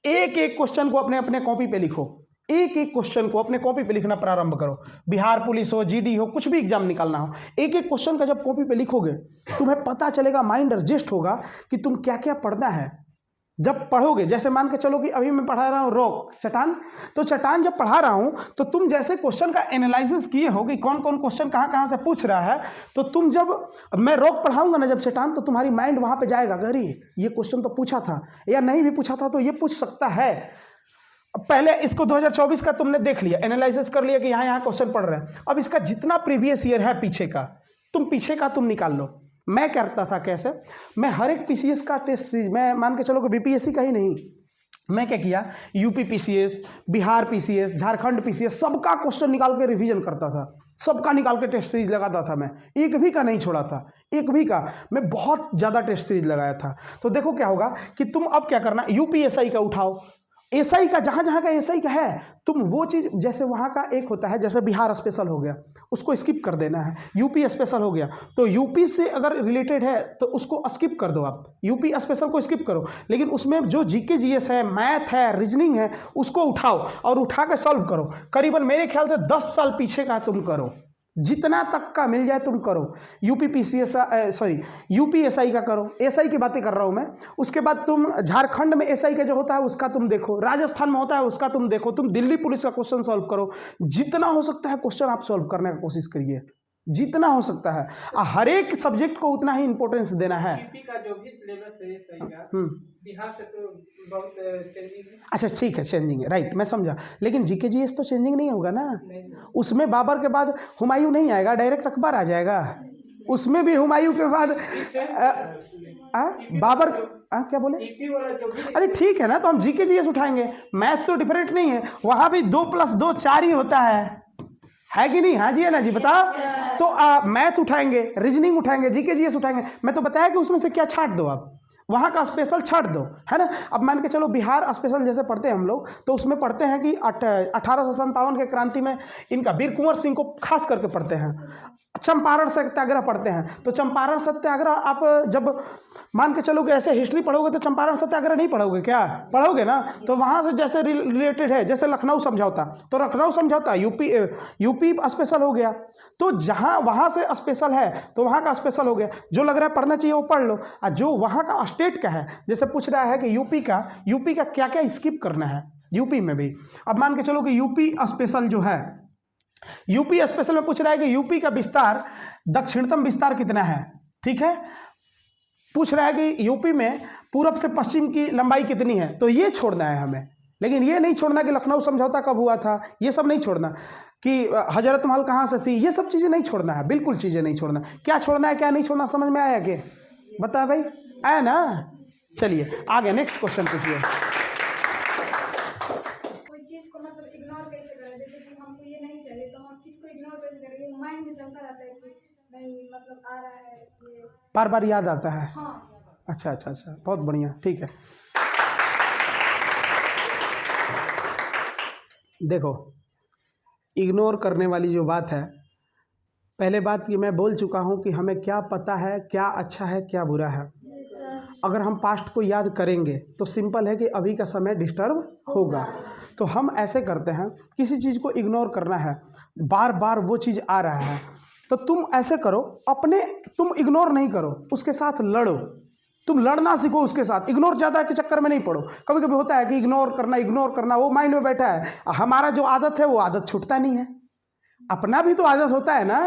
एक एक क्वेश्चन को अपने अपने कॉपी पे लिखो, एक एक क्वेश्चन को अपने कॉपी पे लिखना प्रारंभ करो। बिहार पुलिस हो, जीडी हो, कुछ भी एग्जाम निकालना हो, एक एक क्वेश्चन का जब कॉपी पे लिखोगे तुम्हें पता चलेगा, माइंड एडजस्ट होगा कि तुम क्या क्या पढ़ना है। जब पढ़ोगे, जैसे मान के चलो कि अभी मैं पढ़ा रहा हूँ रॉक, चट्टान, तो चट्टान जब पढ़ा रहा हूँ तो तुम जैसे क्वेश्चन का एनालिसिस किए हो कि कौन कौन क्वेश्चन कहाँ कहाँ से पूछ रहा है, तो तुम जब मैं रॉक पढ़ाऊंगा ना, जब चट्टान, तो तुम्हारी माइंड वहाँ पे जाएगा, अरे ये क्वेश्चन तो पूछा था, या नहीं भी पूछा था तो ये पूछ सकता है। अब पहले इसको 2024 का तुमने देख लिया, एनालिसिस कर लिया कि यहाँ यहाँ क्वेश्चन पढ़ रहे हैं, अब इसका जितना प्रीवियस ईयर है पीछे का, तुम निकाल लो। मैं करता था कैसे, मैं हर एक पीसीएस का टेस्ट सीरीज, मैं मान के चलो कि बीपीएससी का ही नहीं, मैं क्या किया, UP PCS, Bihar PCS, Jharkhand PCS, सबका क्वेश्चन निकाल के रिवीजन करता था, सबका निकाल के टेस्ट सीरीज लगाता था। मैं एक भी का नहीं छोड़ा था, एक भी का, मैं बहुत ज़्यादा टेस्ट सीरीज लगाया था। तो देखो क्या होगा कि तुम अब क्या करना, यूपीएसआई का उठाओ, एसआई का, जहाँ जहाँ का एसआई का है, तुम वो चीज़, जैसे वहाँ का एक होता है, जैसे बिहार स्पेशल हो गया, उसको स्किप कर देना है। यूपी स्पेशल हो गया, तो यूपी से अगर रिलेटेड है तो उसको स्किप कर दो, आप यूपी स्पेशल को स्किप करो, लेकिन उसमें जो जीके जीएस है, मैथ है, रीजनिंग है, उसको उठाओ और उठा के सॉल्व करो। करीबन मेरे ख्याल से 10 साल पीछे का तुम करो, जितना तक का मिल जाए तुम करो। यूपी एसआई का करो, एसआई की बातें कर रहा हूँ मैं। उसके बाद तुम झारखंड में एसआई का जो होता है उसका तुम देखो, राजस्थान में होता है उसका तुम देखो, तुम दिल्ली पुलिस का क्वेश्चन सॉल्व करो। जितना हो सकता है क्वेश्चन आप सॉल्व करने का कोशिश करिए, जितना हो सकता है। हर एक सब्जेक्ट को उतना ही इंपॉर्टेंस देना है। यूपी का जो भी सिलेबस है सही का, बिहार से तो बहुत चेंजिंग है। अच्छा ठीक है, चेंजिंग है, राइट, मैं समझा, लेकिन जीके जीएस तो चेंजिंग नहीं होगा ना। उसमें बाबर के बाद हुमायूं नहीं आएगा, डायरेक्ट अकबर आ जाएगा। उसमें भी हुमायूं के बाद बाबर, क्या बोले, अरे ठीक है ना, तो हम जीके जीएस उठाएंगे। मैथ तो डिफरेंट नहीं है, वहाँ भी 2 + 2 4 ही होता है कि नहीं? हाँ जी है ना जी, बताओ। तो मैथ उठाएंगे, रीजनिंग उठाएंगे, जीके जीएस उठाएंगे। मैं तो बताया कि उसमें से क्या छांट दो, आप वहाँ का स्पेशल छांट दो, है ना। अब मान के चलो बिहार स्पेशल जैसे पढ़ते हैं हम लोग, तो उसमें पढ़ते हैं कि 1857 के क्रांति में इनका वीर कुंवर सिंह को खास करके पढ़ते हैं। चंपारण सत्याग्रह पढ़ते हैं, तो चंपारण सत्याग्रह आप जब मान के चलो कि ऐसे हिस्ट्री पढ़ोगे तो चंपारण सत्याग्रह नहीं पढ़ोगे, क्या पढ़ोगे ना। तो वहाँ से जैसे रिलेटेड है, जैसे लखनऊ समझौता, तो लखनऊ समझौता यूपी स्पेशल हो गया। तो जहाँ वहाँ से स्पेशल है तो वहाँ का स्पेशल हो गया। जो लग रहा है पढ़ना चाहिए वो पढ़ लो, और जो वहाँ का स्टेट का है, जैसे पूछ रहा है कि यूपी का क्या क्या स्किप करना है यूपी में भी। अब मान के चलो कि यूपी स्पेशल जो है, यूपी स्पेशल में पूछ रहा है कि यूपी का विस्तार, दक्षिणतम विस्तार कितना है, ठीक है। पूछ रहा है कि यूपी में पूरब से पश्चिम की लंबाई कितनी है, तो ये छोड़ना है हमें। लेकिन ये नहीं छोड़ना कि लखनऊ समझौता कब हुआ था, ये सब नहीं छोड़ना, कि हजरत महल कहाँ से थी, ये सब चीज़ें नहीं छोड़ना है, बिल्कुल चीज़ें नहीं छोड़ना। क्या छोड़ना है क्या नहीं छोड़ना, समझ में आया क्या? बता भाई, आया ना। चलिए आगे नेक्स्ट क्वेश्चन पूछिए। कोई चीज़ को मतलब इग्नोर कैसे करें, जैसे कि हमको ये नहीं चाहिए तो हम किसको इग्नोर कैसे करें? माइंड में चलता रहता है कि नहीं, मतलब आ रहा है ये, बार बार याद आता है। हाँ। अच्छा, बहुत बढ़िया, ठीक है। देखो, इग्नोर करने वाली जो बात है, पहले बात ये मैं बोल चुका हूँ कि हमें क्या पता है, क्या अच्छा है, क्या बुरा है। अगर हम पास्ट को याद करेंगे तो सिंपल है कि अभी का समय डिस्टर्ब होगा। तो हम ऐसे करते हैं, किसी चीज़ को इग्नोर करना है, बार बार वो चीज़ आ रहा है, तो तुम ऐसे करो, तुम इग्नोर नहीं करो, उसके साथ लड़ो। तुम लड़ना सीखो उसके साथ, इग्नोर ज़्यादा के चक्कर में नहीं पड़ो। कभी कभी होता है कि इग्नोर करना, वो माइंड में बैठा है। हमारा जो आदत है वो आदत छूटता नहीं है। अपना भी तो आदत होता है ना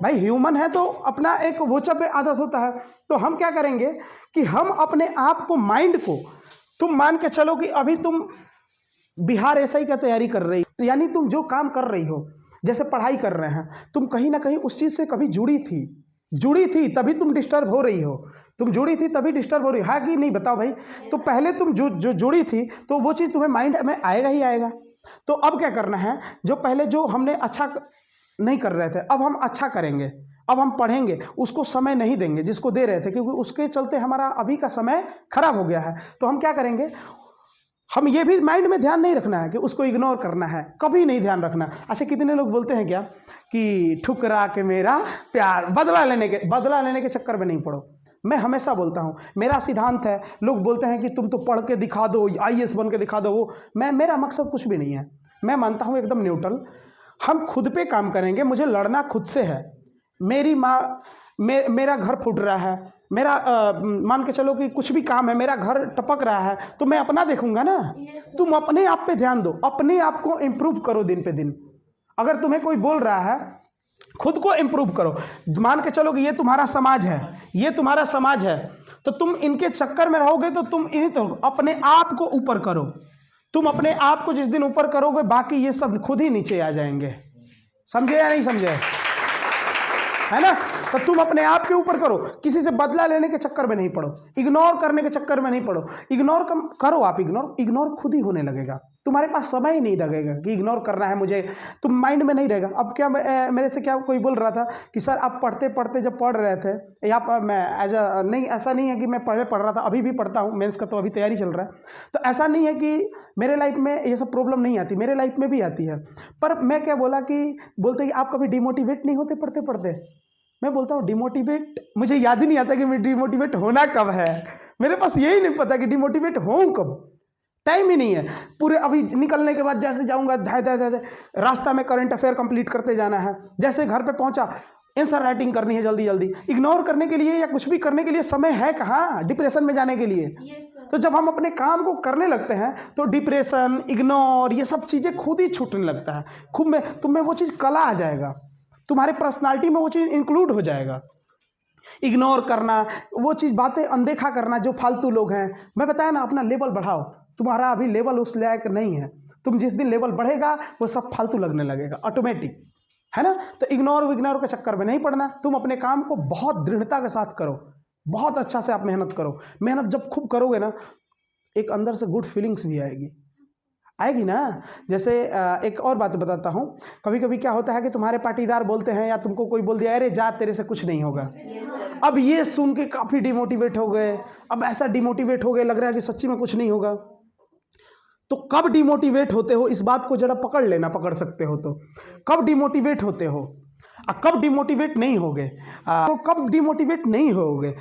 भाई, ह्यूमन है तो अपना एक वोचा पे आदत होता है। तो हम क्या करेंगे कि हम अपने आप को, माइंड को, तुम मान के चलो कि अभी तुम बिहार एसआई का तैयारी कर रही, तो यानी तुम जो काम कर रही हो, जैसे पढ़ाई कर रहे हैं, तुम कहीं ना कहीं उस चीज़ से कभी जुड़ी थी तभी तुम डिस्टर्ब हो रही हो। तुम जुड़ी थी तभी डिस्टर्ब हो रही हो, हाँ कि नहीं, बताओ भाई। तो पहले तुम जो जुड़ी थी तो वो चीज़ तुम्हें माइंड में आएगा ही आएगा। तो अब क्या करना है, जो पहले जो हमने अच्छा नहीं कर रहे थे, अब हम अच्छा करेंगे। अब हम पढ़ेंगे, उसको समय नहीं देंगे जिसको दे रहे थे, क्योंकि उसके चलते हमारा अभी का समय खराब हो गया है। तो हम क्या करेंगे, हम ये भी माइंड में ध्यान नहीं रखना है कि उसको इग्नोर करना है, कभी नहीं ध्यान रखना। अच्छा, कितने लोग बोलते हैं क्या कि ठुकरा के मेरा प्यार, बदला लेने के चक्कर में नहीं पड़ो। मैं हमेशा बोलता हूँ, मेरा सिद्धांत है, लोग बोलते हैं कि तुम तो पढ़ के दिखा दो, IAS बन के दिखा दो, वो मेरा मकसद कुछ भी नहीं है। मैं मानता हूँ एकदम न्यूट्रल, हम खुद पे काम करेंगे। मुझे लड़ना खुद से है। मेरी माँ, मेरा घर फूट रहा है, मेरा मान के चलो कि कुछ भी काम है, मेरा घर टपक रहा है, तो मैं अपना देखूंगा ना। तुम अपने आप पे ध्यान दो, अपने आप को इम्प्रूव करो दिन पे दिन। अगर तुम्हें कोई बोल रहा है, खुद को इम्प्रूव करो। मान के चलो कि ये तुम्हारा समाज है, ये तुम्हारा समाज है, तो तुम इनके चक्कर में रहोगे तो तुम अपने आप को ऊपर करो। तुम अपने आप को जिस दिन ऊपर करोगे, बाकी ये सब खुद ही नीचे आ जाएंगे। समझे या नहीं समझे, है ना? तो तुम अपने आप के ऊपर करो, किसी से बदला लेने के चक्कर में नहीं पड़ो, इग्नोर करने के चक्कर में नहीं पड़ो। इग्नोर करो आप, इग्नोर खुद ही होने लगेगा। तुम्हारे पास समय ही नहीं लगेगा कि इग्नोर करना है मुझे, तुम माइंड में नहीं रहेगा। अब क्या मेरे से क्या कोई बोल रहा था कि सर आप पढ़ते पढ़ते जब पढ़ रहे थे, या मैं नहीं, ऐसा नहीं है कि मैं पहले पढ़ रहा था, अभी भी पढ़ता हूँ, मेंस का तो अभी तैयारी चल रहा है, तो ऐसा नहीं है कि मेरे लाइफ में ये सब प्रॉब्लम नहीं आती, मेरे लाइफ में भी आती है। पर मैं क्या बोला कि बोलते कि आप कभी डिमोटिवेट नहीं होते पढ़ते पढ़ते? मैं बोलता हूँ डिमोटिवेट, मुझे याद ही नहीं आता कि मैं डिमोटिवेट होना कब है। मेरे पास यही नहीं पता कि डिमोटिवेट होऊं कब, टाइम ही नहीं है। पूरे अभी निकलने के बाद जैसे जाऊंगा, धाय रास्ता में करंट अफेयर कंप्लीट करते जाना है, जैसे घर पे पहुंचा आंसर राइटिंग करनी है जल्दी जल्दी। इग्नोर करने के लिए या कुछ भी करने के लिए समय है कहाँ, डिप्रेशन में जाने के लिए। तो जब हम अपने काम को करने लगते हैं तो डिप्रेशन, इग्नोर, ये सब चीज़ें खुद ही छूटने लगता है। खुद में तुम्हें वो चीज़ कला आ जाएगा, तुम्हारे पर्सनालिटी में वो चीज़ इंक्लूड हो जाएगा। इग्नोर करना, वो चीज़, बातें अनदेखा करना, जो फालतू लोग हैं, मैं बताया ना, अपना लेवल बढ़ाओ। तुम्हारा अभी लेवल उस लायक नहीं है, तुम जिस दिन लेवल बढ़ेगा वो सब फालतू लगने लगेगा ऑटोमेटिक, है ना? तो इग्नोर के चक्कर में नहीं पड़ना। तुम अपने काम को बहुत दृढ़ता के साथ करो, बहुत अच्छा से आप मेहनत करो। मेहनत जब खूब करोगे ना, एक अंदर से गुड फीलिंग्स भी आएगी ना। जैसे एक और बात बताता हूँ, कभी कभी क्या होता है कि तुम्हारे पाटीदार बोलते हैं, या तुमको कोई बोल दिया, अरे जा तेरे से कुछ नहीं होगा। अब ये सुन के काफ़ी डिमोटिवेट हो गए, अब ऐसा डिमोटिवेट हो गए, लग रहा है कि सच्ची में कुछ नहीं होगा। तो कब डिमोटिवेट होते हो, इस बात को जरा पकड़ लेना, पकड़ सकते हो तो। कब डिमोटिवेट होते हो, कब डिमोटिवेट नहीं होगे, तो कब डिमोटिवेट नहीं होगे,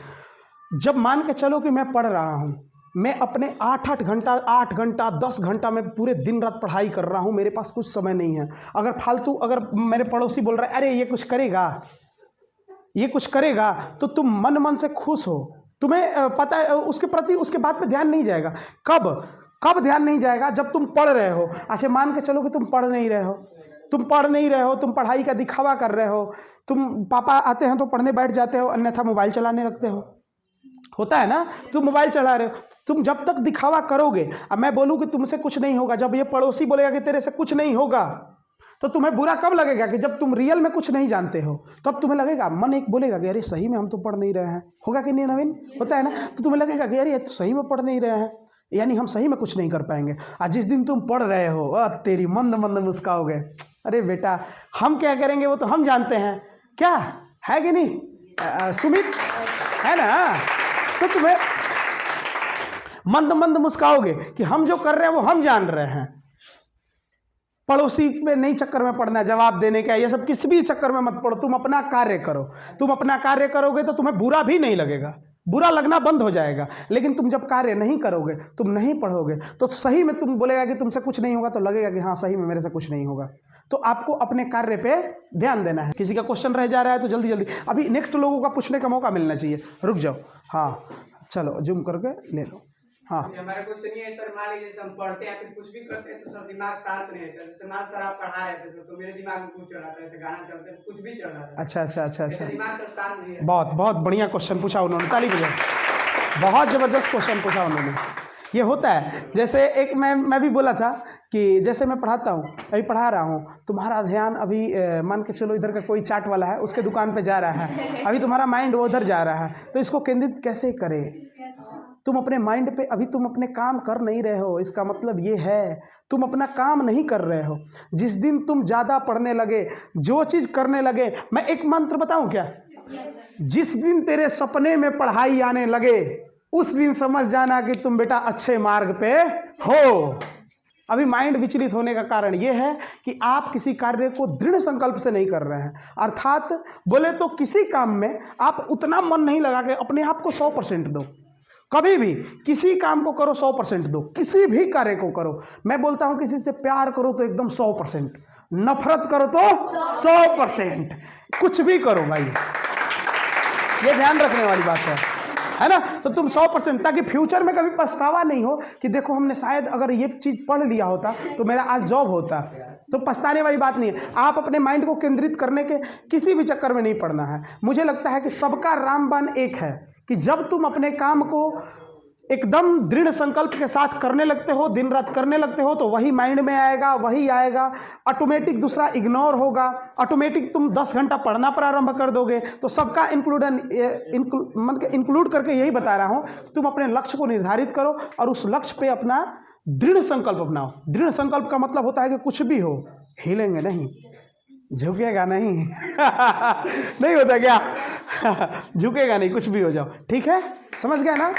जब मान के चलो कि मैं पढ़ रहा हूँ, मैं अपने 8 घंटा 10 घंटा मैं पूरे दिन रात पढ़ाई कर रहा हूँ, मेरे पास कुछ समय नहीं है। अगर फालतू, अगर मेरे पड़ोसी बोल रहा है अरे ये कुछ करेगा, तो तुम मन से खुश हो, तुम्हें पता है उसके प्रति, उसके बात पे ध्यान नहीं जाएगा। कब ध्यान नहीं जाएगा, जब तुम पढ़ रहे हो। अच्छा, मान के चलो कि तुम पढ़ नहीं रहे हो, तुम पढ़ाई का दिखावा कर रहे हो, तुम पापा आते हैं तो पढ़ने बैठ जाते हो, अन्यथा मोबाइल चलाने लगते हो, होता है ना? तुम मोबाइल चला रहे हो, तुम जब तक दिखावा करोगे। अब मैं बोलूँ कि तुमसे कुछ नहीं होगा, जब ये पड़ोसी बोलेगा कि तेरे से कुछ नहीं होगा, तो तुम्हें बुरा कब लगेगा? कि जब तुम रियल में कुछ नहीं जानते हो, तब तुम्हें लगेगा, मन एक बोलेगा कि अरे सही में हम तो पढ़ नहीं रहे हैं, होगा कि नहीं नवीन? होता है ना? तो तुम्हें लगेगा कि अरे ये तो सही में पढ़ नहीं रहे हैं, यानी हम सही में कुछ नहीं कर पाएंगे। आज जिस दिन तुम पढ़ रहे हो, तेरी मंद मुस्काओगे, अरे बेटा हम क्या करेंगे वो तो हम जानते हैं, क्या है कि नहीं सुमित, है ना? तो तुम्हें मंद मुस्काओगे कि हम जो कर रहे हैं वो हम जान रहे हैं। पड़ोसी पे नहीं चक्कर में पड़ना, जवाब देने का, ये सब किसी भी चक्कर में मत पड़ो। तुम अपना कार्य करो, तुम अपना कार्य करोगे तो तुम्हें बुरा भी नहीं लगेगा, बुरा लगना बंद हो जाएगा। लेकिन तुम जब कार्य नहीं करोगे, तुम नहीं पढ़ोगे, तो सही में तुम बोलेगा कि तुमसे कुछ नहीं होगा, तो लगेगा कि हाँ सही में मेरे से कुछ नहीं होगा। तो आपको अपने कार्य पे ध्यान देना है। किसी का क्वेश्चन रह जा रहा है तो जल्दी जल्दी, अभी नेक्स्ट लोगों का पूछने का मौका मिलना चाहिए। रुक जाओ, हाँ चलो जूम करके ले लो। हाँ, हमारा क्वेश्चन ये है सर, मान लीजिए हम पढ़ते हैं फिर कुछ भी करते हैं तो सर दिमाग शांत नहीं रहता। जैसे मान सर आप पढ़ा रहे थे तो मेरे दिमाग में कुछ चल रहा था, जैसे गाना चलते हैं कुछ भी चल रहा था। अच्छा। दिमाग सर शांत नहीं है। बहुत बढ़िया क्वेश्चन पूछा उन्होंने, ताली बजाओ। बहुत ज़बरदस्त क्वेश्चन पूछा उन्होंने। ये होता है, जैसे एक मैं भी बोला था कि जैसे मैं पढ़ाता हूँ, अभी पढ़ा रहा हूँ, तुम्हारा ध्यान अभी मान के चलो इधर का कोई चाट वाला है, उसके दुकान पे जा रहा है, अभी तुम्हारा माइंड उधर जा रहा है, तो इसको केंद्रित कैसे करें? तुम अपने माइंड पे अभी तुम अपने काम कर नहीं रहे हो, इसका मतलब ये है तुम अपना काम नहीं कर रहे हो। जिस दिन तुम ज़्यादा पढ़ने लगे, जो चीज़ करने लगे, मैं एक मंत्र बताऊं क्या, जिस दिन तेरे सपने में पढ़ाई आने लगे उस दिन समझ जाना कि तुम बेटा अच्छे मार्ग पे हो। अभी माइंड विचलित होने का कारण यह है कि आप किसी कार्य को दृढ़ संकल्प से नहीं कर रहे हैं। अर्थात बोले तो किसी काम में आप उतना मन नहीं लगा के अपने आप को 100% दो। कभी भी किसी काम को करो 100% दो, किसी भी कार्य को करो। मैं बोलता हूं किसी से प्यार करो तो एकदम 100%, नफरत करो तो 100%, कुछ भी करो भाई, ये ध्यान रखने वाली बात है ना। तो तुम 100%, ताकि फ्यूचर में कभी पछतावा नहीं हो कि देखो हमने शायद अगर ये चीज़ पढ़ लिया होता तो मेरा आज जॉब होता। तो पछताने वाली बात नहीं है। आप अपने माइंड को केंद्रित करने के किसी भी चक्कर में नहीं पड़ना है। मुझे लगता है कि सबका रामबाण एक है कि जब तुम अपने काम को एकदम दृढ़ संकल्प के साथ करने लगते हो, दिन रात करने लगते हो, तो वही माइंड में आएगा, वही आएगा। ऑटोमेटिक दूसरा इग्नोर होगा, ऑटोमेटिक तुम 10 घंटा पढ़ना प्रारंभ कर दोगे। तो सबका इंक्लूड करके यही बता रहा हूँ, तुम अपने लक्ष्य को निर्धारित करो और उस लक्ष्य पे अपना दृढ़ संकल्प अपनाओ। दृढ़ संकल्प का मतलब होता है कि कुछ भी हो, हिलेंगे नहीं, झुकेगा नहीं नहीं होता क्या झुकेगा नहीं, कुछ भी हो जाओ, ठीक है, समझ गया ना।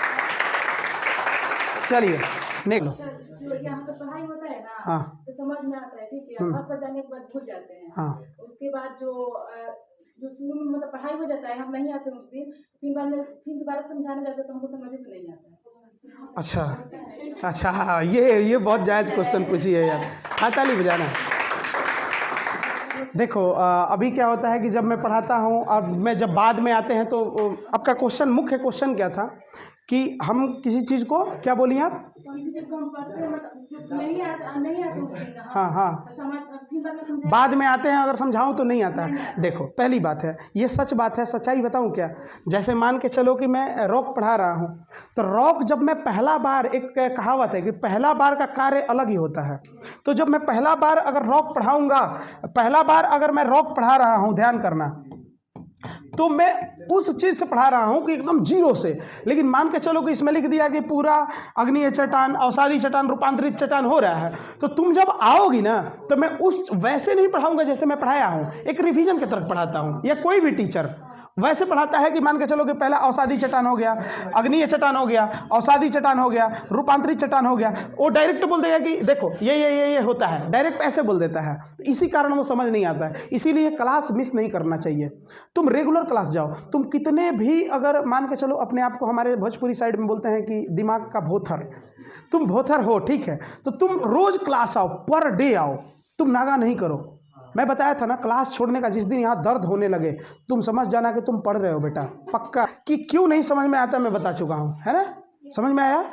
चलिए नेक्स्ट। जो यहाँ पर पढ़ाई होता है ना, हाँ। तो समझ में आता है, ठीक है, घर पर जाने के बाद भूल जाते हैं। हाँ। उसके बाद जो शुरू में मतलब पढ़ाई हो जाता है, हम नहीं आते उस दिन, फिर बाद में फिर दोबारा समझाने जाते हैं तो हमको समझ में नहीं आता है। अच्छा हाँ, ये बहुत जायज़ क्वेश्चन पूछी है यार। हाँ, ताली बजाना। देखो अभी क्या होता है कि जब मैं पढ़ाता हूँ और मैं जब बाद में आते हैं तो आपका क्वेश्चन, मुख्य क्वेश्चन क्या था कि हम किसी चीज़ को, क्या बोलिए आप, किसी चीज को हम पढ़ते हैं मतलब जो नहीं आता उस दिन, हाँ, तो समझ फिर बाद में समझा बाद में आते हैं, अगर समझाऊं तो नहीं आता है। देखो पहली बात है, ये सच बात है, सच्चाई बताऊं क्या, जैसे मान के चलो कि मैं रॉक पढ़ा रहा हूं, तो रॉक जब मैं पहला बार, एक कहावत है कि पहला बार का कार्य अलग ही होता है। तो जब मैं पहला बार अगर रॉक पढ़ाऊंगा, पहला बार अगर मैं रॉक पढ़ा रहा हूं, ध्यान करना, तो मैं उस चीज़ से पढ़ा रहा हूं कि एकदम जीरो से। लेकिन मान के चलो कि इसमें लिख दिया कि पूरा अग्नीय चट्टान, अवसादी चट्टान, रूपांतरित चट्टान हो रहा है, तो तुम जब आओगी ना तो मैं उस वैसे नहीं पढ़ाऊंगा जैसे मैं पढ़ाया हूं, एक रिवीजन की तरफ पढ़ाता हूं, या कोई भी टीचर वैसे पढ़ाता है कि मान के चलो कि पहला अवसादी चट्टान हो गया, अग्नीय चट्टान हो गया, अवसादी चट्टान हो गया, रूपांतरित चट्टान हो गया। वो डायरेक्ट बोल देगा कि देखो ये होता है, डायरेक्ट ऐसे बोल देता है। इसी कारण वो समझ नहीं आता है। इसीलिए क्लास मिस नहीं करना चाहिए। तुम रेगुलर क्लास जाओ। तुम कितने भी, अगर मान के चलो अपने आप को, हमारे भोजपुरी साइड में बोलते हैं कि दिमाग का भोथर, तुम भोथर हो, ठीक है, तो तुम रोज क्लास आओ, पर डे आओ, तुम नागा नहीं करो। मैं बताया था ना, क्लास छोड़ने का जिस दिन यहाँ दर्द होने लगे, तुम समझ जाना कि तुम पढ़ रहे हो बेटा, पक्का। कि क्यों नहीं समझ में आता मैं बता चुका हूँ, है ना, समझ में आया। हाँ, हम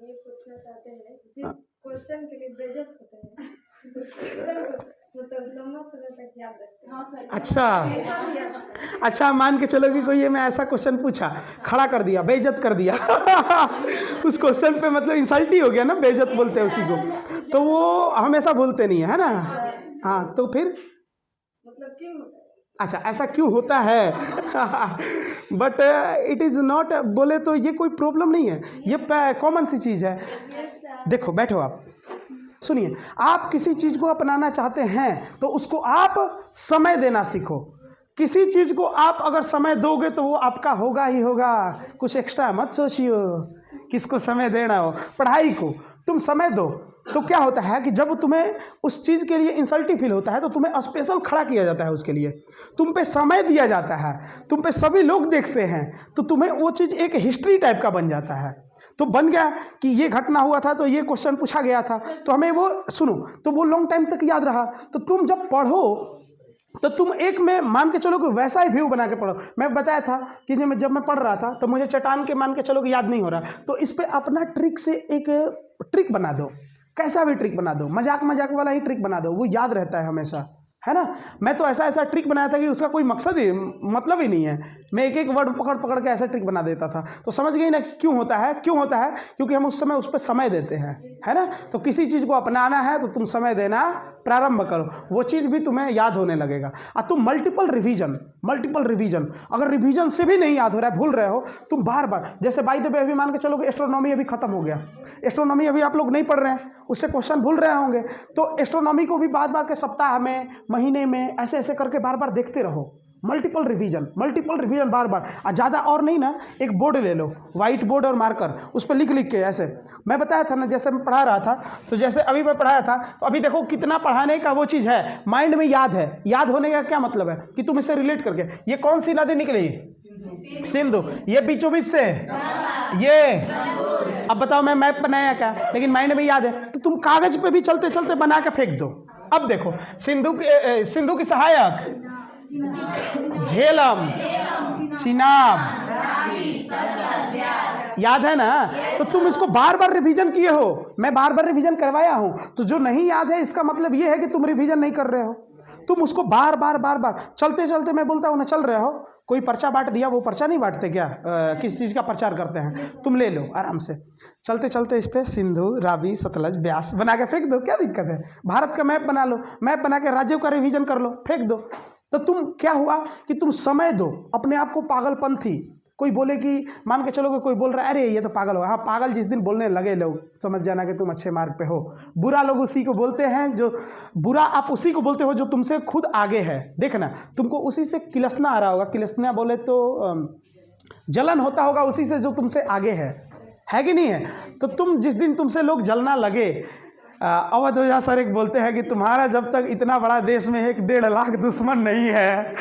ये पूछना चाहते हैं, जिस क्वेश्चन के लिए बेइज्जत होते हैं उस क्वेश्चन को मतलब लंबा समय तक याद रखते हैं। हाँ सर। अच्छा मान के चलो कि कोई ये मैं ऐसा क्वेश्चन पूछा, खड़ा कर दिया, बेइज्जत कर दिया उस क्वेश्चन पे मतलब इंसल्ट ही हो गया ना, बेइज्जत बोलते हैं उसी को, तो वो हमेशा भूलते नहीं है ना। हाँ, तो फिर मतलब क्यों होता है? अच्छा, ऐसा क्यों होता है बट इट इज़ नॉट, बोले तो ये कोई प्रॉब्लम नहीं है, ये कॉमन सी चीज़ है। देखो बैठो, आप सुनिए, आप किसी चीज़ को अपनाना चाहते हैं तो उसको आप समय देना सीखो। किसी चीज़ को आप अगर समय दोगे तो वो आपका होगा ही होगा। कुछ एक्स्ट्रा मत सोचियो किसको समय देना हो। पढ़ाई को तुम समय दो तो क्या होता है कि जब तुम्हें उस चीज़ के लिए इंसल्टी फील होता है तो तुम्हें स्पेशल खड़ा किया जाता है उसके लिए, तुम पे समय दिया जाता है, तुम पे सभी लोग देखते हैं, तो तुम्हें वो चीज़ एक हिस्ट्री टाइप का बन जाता है। तो बन गया कि ये घटना हुआ था तो ये क्वेश्चन पूछा गया था, तो हमें वो सुनो तो वो लॉन्ग टाइम तक याद रहा। तो तुम जब पढ़ो तो तुम एक में मान के चलो कि वैसा ही व्यू बना के पढ़ो। मैं बताया था कि जब मैं पढ़ रहा था तो मुझे चट्टान के मान के चलो कि याद नहीं हो रहा, तो इस पर अपना ट्रिक से एक ट्रिक बना दो, कैसा भी ट्रिक बना दो, मजाक वाला ही ट्रिक बना दो, वो याद रहता है हमेशा, है ना। मैं तो ऐसा ट्रिक बनाया था कि उसका कोई मकसद ही मतलब ही नहीं है, मैं एक एक वर्ड पकड़ पकड़ के ऐसा ट्रिक बना देता था। तो समझ गई ना क्यों होता है? क्योंकि हम उस समय उस पर समय देते हैं, है ना। तो किसी चीज़ को अपनाना है तो तुम समय देना प्रारंभ करो, वो चीज़ भी तुम्हें याद होने लगेगा। और तुम मल्टीपल रिवीजन, अगर रिवीजन से भी नहीं याद हो रहा है, भूल रहे हो, तुम बार बार, जैसे बाई द वे अभी मान के चलो कि एस्ट्रोनॉमी अभी खत्म हो गया, एस्ट्रोनॉमी अभी आप लोग नहीं पढ़ रहे हैं, उससे क्वेश्चन भूल रहे होंगे, तो एस्ट्रोनॉमी को भी बार बार के सप्ताह में, महीने में, ऐसे ऐसे करके बार बार देखते रहो। मल्टीपल रिवीजन बार बार। और ज़्यादा और नहीं ना, एक बोर्ड ले लो, वाइट बोर्ड और मार्कर, उस पर लिख के ऐसे, मैं बताया था ना, जैसे मैं पढ़ा रहा था, तो जैसे अभी मैं पढ़ाया था, तो अभी देखो कितना पढ़ाने का वो चीज़ है, माइंड में याद है। याद होने का क्या मतलब है कि तुम इसे रिलेट करके, ये कौन सी नदी निकली? सिंधु। ये बीचों बीच से, ये अब बताओ, मैं मैप बनाया क्या, लेकिन माइंड में याद है, तो तुम कागज पे भी चलते चलते बना के फेंक दो। अब देखो, सिंधु की सहायक झेलम, चिनाब, याद है ना। तो तुम इसको बार बार रिवीजन किए हो, मैं बार बार रिवीजन करवाया हूं, तो जो नहीं याद है इसका मतलब ये है कि तुम रिवीजन नहीं कर रहे हो। तुम उसको बार बार चलते चलते, मैं बोलता हूं ना, चल रहे हो, कोई पर्चा बांट दिया, वो पर्चा नहीं बांटते क्या, किस चीज़ का प्रचार करते हैं, तुम ले लो आराम से, चलते चलते इस पे सिंधु, रावी, सतलज, ब्यास बना के फेंक दो, क्या दिक्कत है। भारत का मैप बना लो, मैप बना के राज्यों का रिवीजन कर लो, फेंक दो। तो तुम क्या हुआ कि तुम समय दो अपने आप को पागलपंथी। कोई बोले कि, मान के चलो कि कोई बोल रहा है अरे ये तो पागल हो, हाँ पागल जिस दिन बोलने लगे लोग, समझ जाना कि तुम अच्छे मार्ग पे हो। बुरा लोग उसी को बोलते हैं, जो बुरा आप उसी को बोलते हो जो तुमसे खुद आगे है। देखना, तुमको उसी से किलसना आ रहा होगा, किलसना बोले तो जलन होता होगा उसी से जो तुमसे आगे है कि नहीं है। तो तुम जिस दिन तुमसे लोग जलना लगे, अवध ओझा सर एक बोलते हैं कि तुम्हारा जब तक इतना बड़ा देश में 1.5 लाख दुश्मन नहीं है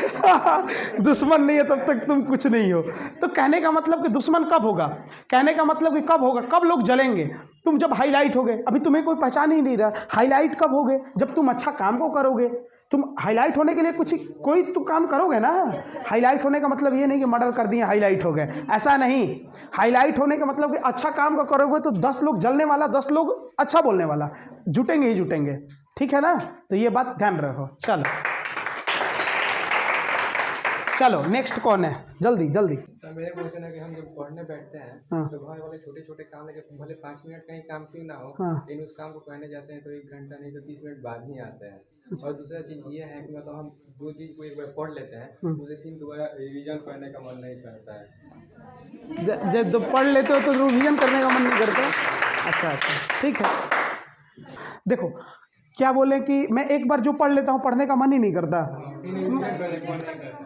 दुश्मन नहीं है तब तक तुम कुछ नहीं हो। तो कहने का मतलब कि दुश्मन कब होगा, कहने का मतलब कि कब होगा, कब लोग जलेंगे, तुम जब हाईलाइट होगे। अभी तुम्हें कोई पहचान ही नहीं रहा, हाईलाइट कब होगे, जब तुम अच्छा काम को करोगे। तुम हाईलाइट होने के लिए कोई तुम काम करोगे ना। हाईलाइट होने का मतलब ये नहीं कि मर्डर कर दिए हाईलाइट हो गए, ऐसा नहीं। हाईलाइट होने का मतलब कि अच्छा काम का करोगे तो 10 लोग जलने वाला, 10 लोग अच्छा बोलने वाला, जुटेंगे ही जुटेंगे, ठीक है ना। तो ये बात ध्यान रखो। चलो नेक्स्ट कौन है, जल्दी जल्दी। तो मेरा क्वेश्चन है कि हम जब पढ़ने बैठते हैं तो घर वाले छोटे छोटे काम है, जब भले 5 मिनट का ही काम क्यों ना हो, लेकिन उस काम को करने जाते हैं तो 1 घंटा नहीं तो 30 मिनट बाद ही आते हैं। और दूसरा चीज़ ये है कि मतलब हम जो चीज़ को एक बार पढ़ लेते हैं उसे फिर दोबारा रिविजन करने का मन नहीं करता है। जब पढ़ लेते हो तो रिविजन करने का मन नहीं करता। अच्छा, ठीक है। देखो क्या बोले कि मैं एक बार जो पढ़ लेता हूँ पढ़ने का मन ही नहीं करता।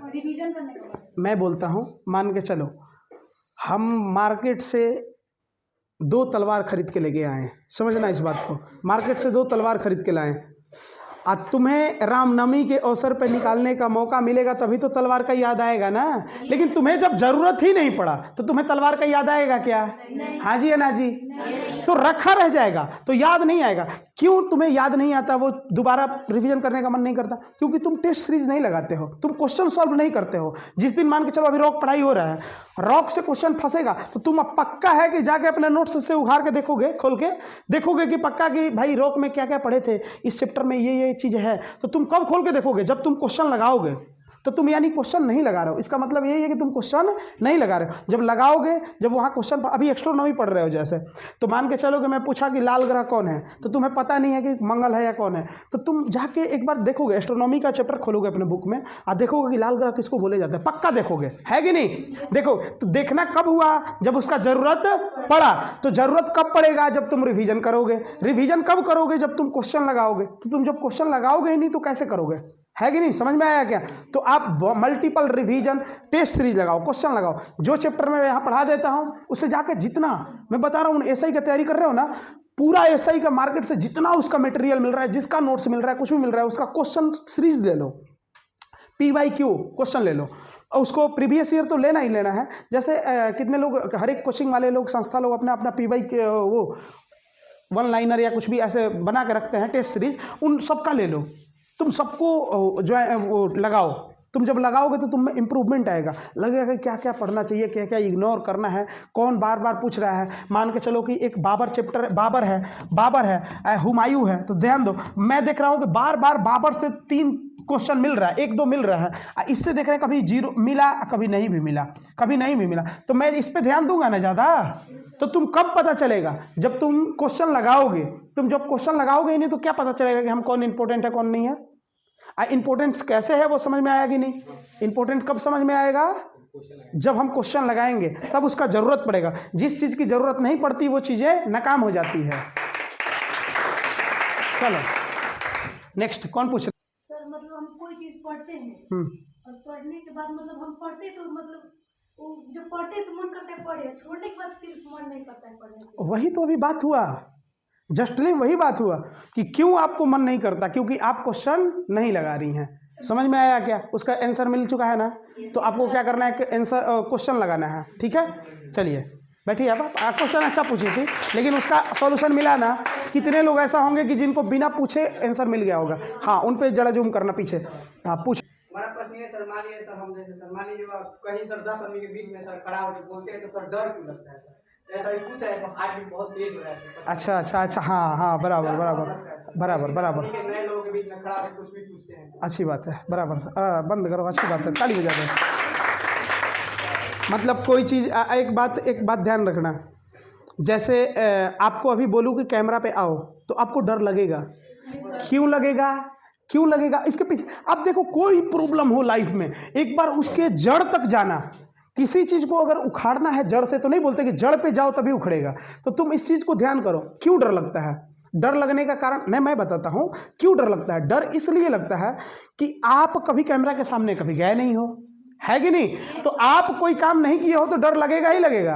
रिवीजन करने का मैं बोलता हूँ, मान के चलो हम मार्केट से 2 तलवार खरीद के लेके आए, समझना इस बात को, मार्केट से 2 तलवार खरीद के लाए, आज तुम्हें रामनवमी के अवसर पर निकालने का मौका मिलेगा तभी तो तलवार का याद आएगा ना। लेकिन तुम्हें जब जरूरत ही नहीं पड़ा तो तुम्हें तलवार का याद आएगा क्या? हाँ जी या ना जी? तो रखा रह जाएगा तो याद नहीं आएगा। क्यों तुम्हें याद नहीं आता, वो दोबारा रिवीजन करने का मन नहीं करता? क्योंकि तुम टेस्ट सीरीज नहीं लगाते हो, तुम क्वेश्चन सॉल्व नहीं करते हो। जिस दिन मान के चलो अभी रॉक पढ़ाई हो रहा है, रॉक से क्वेश्चन फंसेगा तो तुम अब पक्का है कि जाके अपने नोट्स से उघार के देखोगे, खोल के देखोगे कि पक्का कि भाई रॉक में क्या क्या पढ़े थे, इस चैप्टर में ये चीज़ है। तो तुम कब खोल के देखोगे? जब तुम क्वेश्चन लगाओगे। तो तुम यानी क्वेश्चन नहीं लगा रहे हो, इसका मतलब यही है कि तुम क्वेश्चन नहीं लगा रहे हो। जब लगाओगे, जब वहाँ क्वेश्चन, अभी एस्ट्रोनॉमी पढ़ रहे हो जैसे, तो मान के चलो कि मैं पूछा कि लाल ग्रह कौन है, तो तुम्हें पता नहीं है कि मंगल है या कौन है, तो तुम जाके एक बार देखोगे, एस्ट्रोनॉमी का चैप्टर खोलोगे अपने बुक में और देखोगे कि लाल ग्रह किसको बोले जाते हैं, पक्का देखोगे, है कि नहीं? देखो, तो देखना कब हुआ? जब उसका जरूरत पड़ा। तो जरूरत कब पड़ेगा? जब तुम रिवीजन करोगे। रिवीजन कब करोगे? जब तुम क्वेश्चन लगाओगे। तो तुम जब क्वेश्चन लगाओगे ही नहीं तो कैसे करोगे? है कि नहीं? समझ में आया क्या? तो आप मल्टीपल रिवीजन टेस्ट सीरीज लगाओ, क्वेश्चन लगाओ। जो चैप्टर मैं यहाँ पढ़ा देता हूँ उससे जाके जितना मैं बता रहा हूँ, एसआई की तैयारी कर रहे हो ना, पूरा एसआई का मार्केट से जितना उसका मटेरियल मिल रहा है, जिसका नोट्स मिल रहा है, कुछ भी मिल रहा है, उसका क्वेश्चन सीरीज ले लो, PYQ क्वेश्चन ले लो। और उसको प्रीवियस ईयर तो लेना ही लेना है। जैसे कितने लोग, हर एक कोचिंग वाले लोग, संस्था लोग अपना अपना PYQ वो 1 लाइनर या कुछ भी ऐसे बना के रखते हैं टेस्ट सीरीज, उन सबका ले लो। तुम सबको जो है वो लगाओ। तुम जब लगाओगे तो तुम में इम्प्रूवमेंट आएगा, लगेगा कि क्या क्या पढ़ना चाहिए, क्या क्या इग्नोर करना है, कौन बार बार पूछ रहा है। मान के चलो कि एक बाबर चैप्टर, बाबर है, हुमायूं है, तो ध्यान दो, मैं देख रहा हूँ कि बार बार बाबर से क्वेश्चन मिल रहा है, 1-2 मिल रहा है, इससे देख रहे हैं कभी 0 मिला, कभी नहीं भी मिला, कभी नहीं भी मिला, तो मैं इस पे ध्यान दूंगा ना ज़्यादा। तो तुम कब पता चलेगा? जब तुम क्वेश्चन लगाओगे। तुम जब क्वेश्चन लगाओगे ही नहीं तो क्या पता चलेगा कि हम कौन इंपॉर्टेंट है कौन नहीं है? इंपॉर्टेंस कैसे है वो समझ में आएगा कि नहीं? इंपॉर्टेंट कब समझ में आएगा? जब हम क्वेश्चन लगाएंगे तब उसका ज़रूरत पड़ेगा। जिस चीज़ की ज़रूरत नहीं पड़ती वो चीज़ें नाकाम हो जाती है। चलो नेक्स्ट कौन पूछ? सर मतलब हम कोई चीज़ पढ़ते हैं और पढ़ने के बाद मतलब हम पढ़ते तो मतलब वो जब पढ़ते तो मन करता है पढ़े, छोड़ने के बाद फिर मन नहीं करता है पढ़ने के। वही तो अभी बात हुआ, जस्टली वही बात हुआ कि क्यों आपको मन नहीं करता, क्योंकि आप क्वेश्चन नहीं लगा रही हैं। समझ में आया क्या? उसका आंसर मिल चुका है ना? तो आपको क्या करना है? आंसर क्वेश्चन लगाना है। ठीक है, चलिए बैठिए। आप क्वेश्चन अच्छा पूछी थी लेकिन उसका सॉल्यूशन मिला ना? कितने लोग ऐसा होंगे कि जिनको बिना पूछे आंसर मिल गया होगा? हाँ, उन पे जरा जूम करना पीछे। हाँ पूछ। हमारा प्रश्न ये सर, मान लीजिए सर हम जैसे सर मान लीजिए कहीं सर 10 आदमी के बीच में सर खड़ा होकर बोलते हैं तो सर डर क्यों लगता है? सर ऐसा ही पूछा है तो हार्ट बीट बहुत तेज हो रहा है। अच्छा अच्छा अच्छा, हाँ हाँ, बराबर बराबर बराबर बराबर। नए लोगों के बीच में खड़ा होकर कुछ भी पूछते हैं। अच्छी बात है, बराबर। बंद करो, अच्छी बात है, ताली बजा दो। मतलब कोई चीज़ एक बात ध्यान रखना। जैसे आपको अभी बोलूँ कि कैमरा पे आओ तो आपको डर लगेगा। क्यों लगेगा? क्यों लगेगा? इसके पीछे अब देखो, कोई प्रॉब्लम हो लाइफ में एक बार उसके जड़ तक जाना। किसी चीज़ को अगर उखाड़ना है जड़ से, तो नहीं बोलते कि जड़ पे जाओ तभी उखड़ेगा। तो तुम इस चीज़ को ध्यान करो, क्यों डर लगता है? डर लगने का कारण नहीं, मैं बताता हूँ क्यों डर लगता है। डर इसलिए लगता है कि आप कभी कैमरा के सामने कभी गए नहीं हो, है कि नहीं? तो आप कोई काम नहीं किए हो तो डर लगेगा ही लगेगा,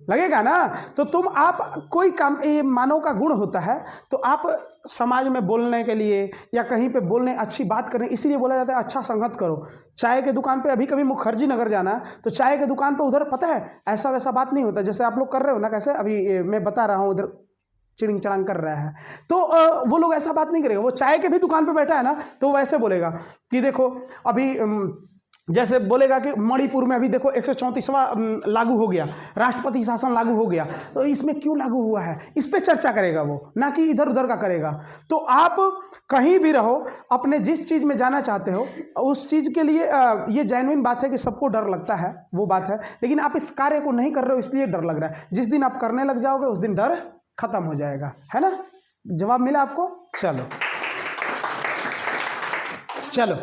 लगेगा ना? तो तुम आप कोई काम, ये मानव का गुण होता है, तो आप समाज में बोलने के लिए या कहीं पे बोलने, अच्छी बात करने, इसीलिए बोला जाता है अच्छा संगत करो। चाय के दुकान पे अभी कभी मुखर्जी नगर जाना तो चाय के दुकान पे उधर पता है ऐसा वैसा बात नहीं होता जैसे आप लोग कर रहे हो ना। कैसे अभी मैं बता रहा हूँ, उधर चिड़िंग चड़ांग कर रहा है तो वो लोग ऐसा बात नहीं करेगा। वो चाय के भी दुकान पे बैठा है ना तो वो ऐसे बोलेगा कि देखो अभी जैसे बोलेगा कि मणिपुर में अभी देखो 134वां लागू हो गया, राष्ट्रपति शासन लागू हो गया, तो इसमें क्यों लागू हुआ है, इस पे चर्चा करेगा वो, ना कि इधर उधर का करेगा। तो आप कहीं भी रहो, अपने जिस चीज़ में जाना चाहते हो उस चीज़ के लिए ये जेन्युइन बात है कि सबको डर लगता है, वो बात है। लेकिन आप इस कार्य को नहीं कर रहे हो इसलिए डर लग रहा है। जिस दिन आप करने लग जाओगे उस दिन डर खत्म हो जाएगा, है ना? जवाब मिला आपको? चलो चलो।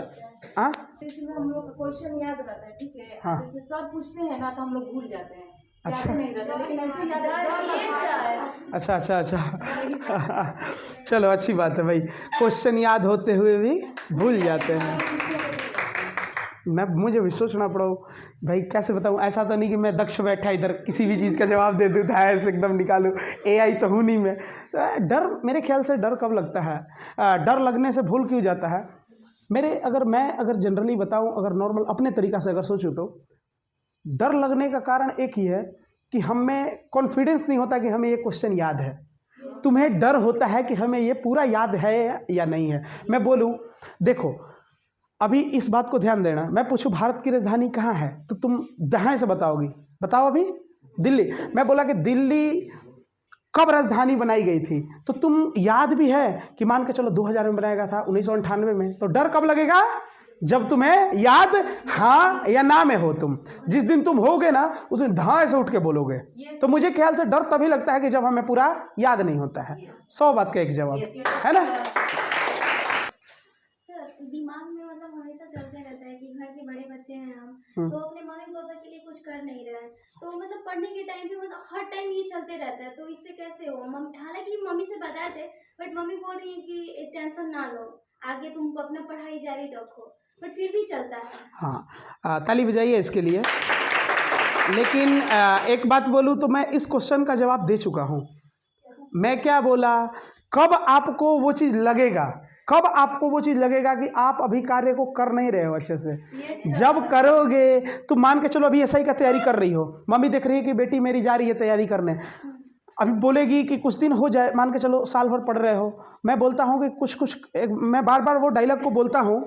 हाँ इसमें हम लोग का क्वेश्चन याद रहता है, ठीक है? हाँ। जैसे सब पूछते हैं ना तो हम लोग भूल जाते हैं, अच्छा। याद नहीं रहता, लेकिन ऐसे याद रहता। अच्छा अच्छा अच्छा चलो अच्छी बात है भाई, क्वेश्चन याद होते हुए भी भूल जाते हैं। मुझे भी सोचना पड़ा भाई, कैसे बताऊँ? ऐसा तो नहीं कि मैं दक्ष बैठा इधर किसी भी चीज़ का जवाब दे दूँ ऐसे एकदम निकालूँ, AI तो हूँ नहीं मैं। डर, मेरे ख्याल से डर कब लगता है? डर लगने से भूल क्यों जाता है? मैं अगर जनरली बताऊं, अगर नॉर्मल अपने तरीक़ा से अगर सोचूं तो डर लगने का कारण एक ही है कि हमें कॉन्फिडेंस नहीं होता कि हमें ये क्वेश्चन याद है। तुम्हें डर होता है कि हमें ये पूरा याद है या नहीं है। मैं बोलूं, देखो अभी इस बात को ध्यान देना, मैं पूछूं भारत की राजधानी कहाँ है तो तुम दाएं से बताओगी, बताओ। अभी दिल्ली, मैं बोला कि दिल्ली कब राजधानी बनाई गई थी तो तुम याद भी है कि मान के चलो 2000 में बनाया गया था, 1998 में। तो डर कब लगेगा? जब तुम्हें याद हाँ या ना में हो। तुम जिस दिन तुम होगे ना उस दिन धाए से उठ के बोलोगे। तो मुझे ख्याल से डर तभी लगता है कि जब हमें पूरा याद नहीं होता है। 100 बात का एक जवाब है ना? दिमाग में मतलब हमेशा चलते रहता है कि घर के बड़े बच्चे हैं हम, तो अपने मम्मी पापा के लिए कुछ कर नहीं रहे हैं, तो मतलब पढ़ने के टाइम पे मतलब हर टाइम ये चलते रहता है। तो इससे कैसे हो? हालांकि मम्मी से बताए थे बट मम्मी बोल रही है कि टेंशन ना लो, आगे तुम अपना पढ़ाई जारी रखो, बट फिर भी चलता है। हाँ, ताली बजाइए इसके लिए। लेकिन एक बात बोलूँ तो मैं इस क्वेश्चन का जवाब दे चुका हूँ। मैं क्या बोला? कब आपको वो चीज़ लगेगा, कब आपको वो चीज़ लगेगा कि आप अभी कार्य को कर नहीं रहे हो अच्छे से? जब करोगे तो मान के चलो अभी SI का तैयारी कर रही हो, मम्मी देख रही है कि बेटी मेरी जा रही है तैयारी करने, अभी बोलेगी कि कुछ दिन हो जाए, मान के चलो साल भर पढ़ रहे हो। मैं बोलता हूँ कि मैं बार बार वो डायलॉग को बोलता हूँ,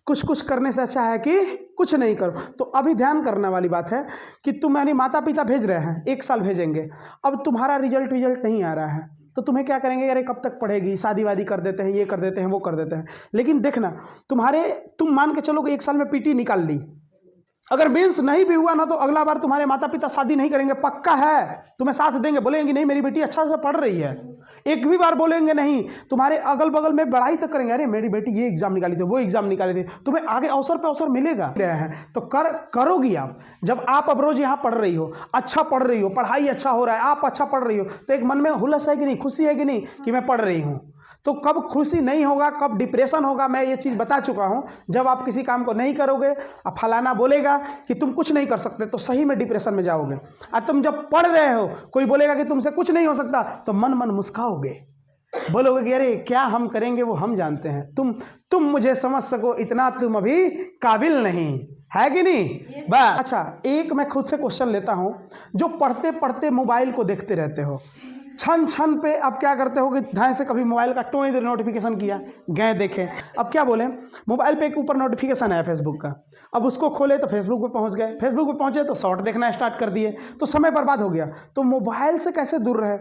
कुछ कुछ करने से अच्छा है कि कुछ नहीं करो। तो अभी ध्यान करने वाली बात है कि तुम यानी माता पिता भेज रहे हैं, 1 साल भेजेंगे, अब तुम्हारा रिजल्ट नहीं आ रहा है तो तुम्हें क्या करेंगे, अरे कब तक पढ़ेगी, शादी वादी कर देते हैं, ये कर देते हैं, वो कर देते हैं। लेकिन देखना, तुम मान के चलो कि 1 साल में पीटी निकाल ली, अगर मेंस नहीं भी हुआ ना तो अगला बार तुम्हारे माता पिता शादी नहीं करेंगे, पक्का है। तुम्हें साथ देंगे, बोलेंगे नहीं मेरी बेटी अच्छा से पढ़ रही है, एक भी बार बोलेंगे नहीं। तुम्हारे अगल बगल में बड़ाई तक करेंगे, अरे मेरी बेटी ये एग्जाम निकाली थी, वो एग्जाम निकाली थी। तुम्हें आगे अवसर पे अवसर मिलेगा तो करोगी आप। जब आप अब रोज यहाँ पढ़ रही हो, अच्छा पढ़ रही हो, पढ़ाई अच्छा हो रहा है, आप अच्छा पढ़ रही हो, तो एक मन में हुलस है कि नहीं, खुशी है कि नहीं कि मैं पढ़ रही हूँ। तो कब खुशी नहीं होगा, कब डिप्रेशन होगा, मैं ये चीज़ बता चुका हूँ। जब आप किसी काम को नहीं करोगे, अब फलाना बोलेगा कि तुम कुछ नहीं कर सकते, तो सही में डिप्रेशन में जाओगे। और तुम जब पढ़ रहे हो, कोई बोलेगा कि तुमसे कुछ नहीं हो सकता, तो मन मन मुस्काओगे, बोलोगे कि अरे क्या हम करेंगे वो हम जानते हैं, तुम मुझे समझ सको इतना तुम अभी काबिल नहीं है कि नहीं। बस अच्छा, एक मैं खुद से क्वेश्चन लेता हूँ, जो पढ़ते पढ़ते मोबाइल को देखते रहते हो, क्षण क्षण पे अब क्या करते हो कि ढाई से कभी मोबाइल का टों इधर नोटिफिकेशन किया, गए देखे, अब क्या बोले, मोबाइल पे एक ऊपर नोटिफिकेशन है फेसबुक का, अब उसको खोले तो फेसबुक पे पहुंच गए, फेसबुक पे पहुंचे तो शॉर्ट देखना स्टार्ट कर दिए, तो समय बर्बाद हो गया। तो मोबाइल से कैसे दूर रहे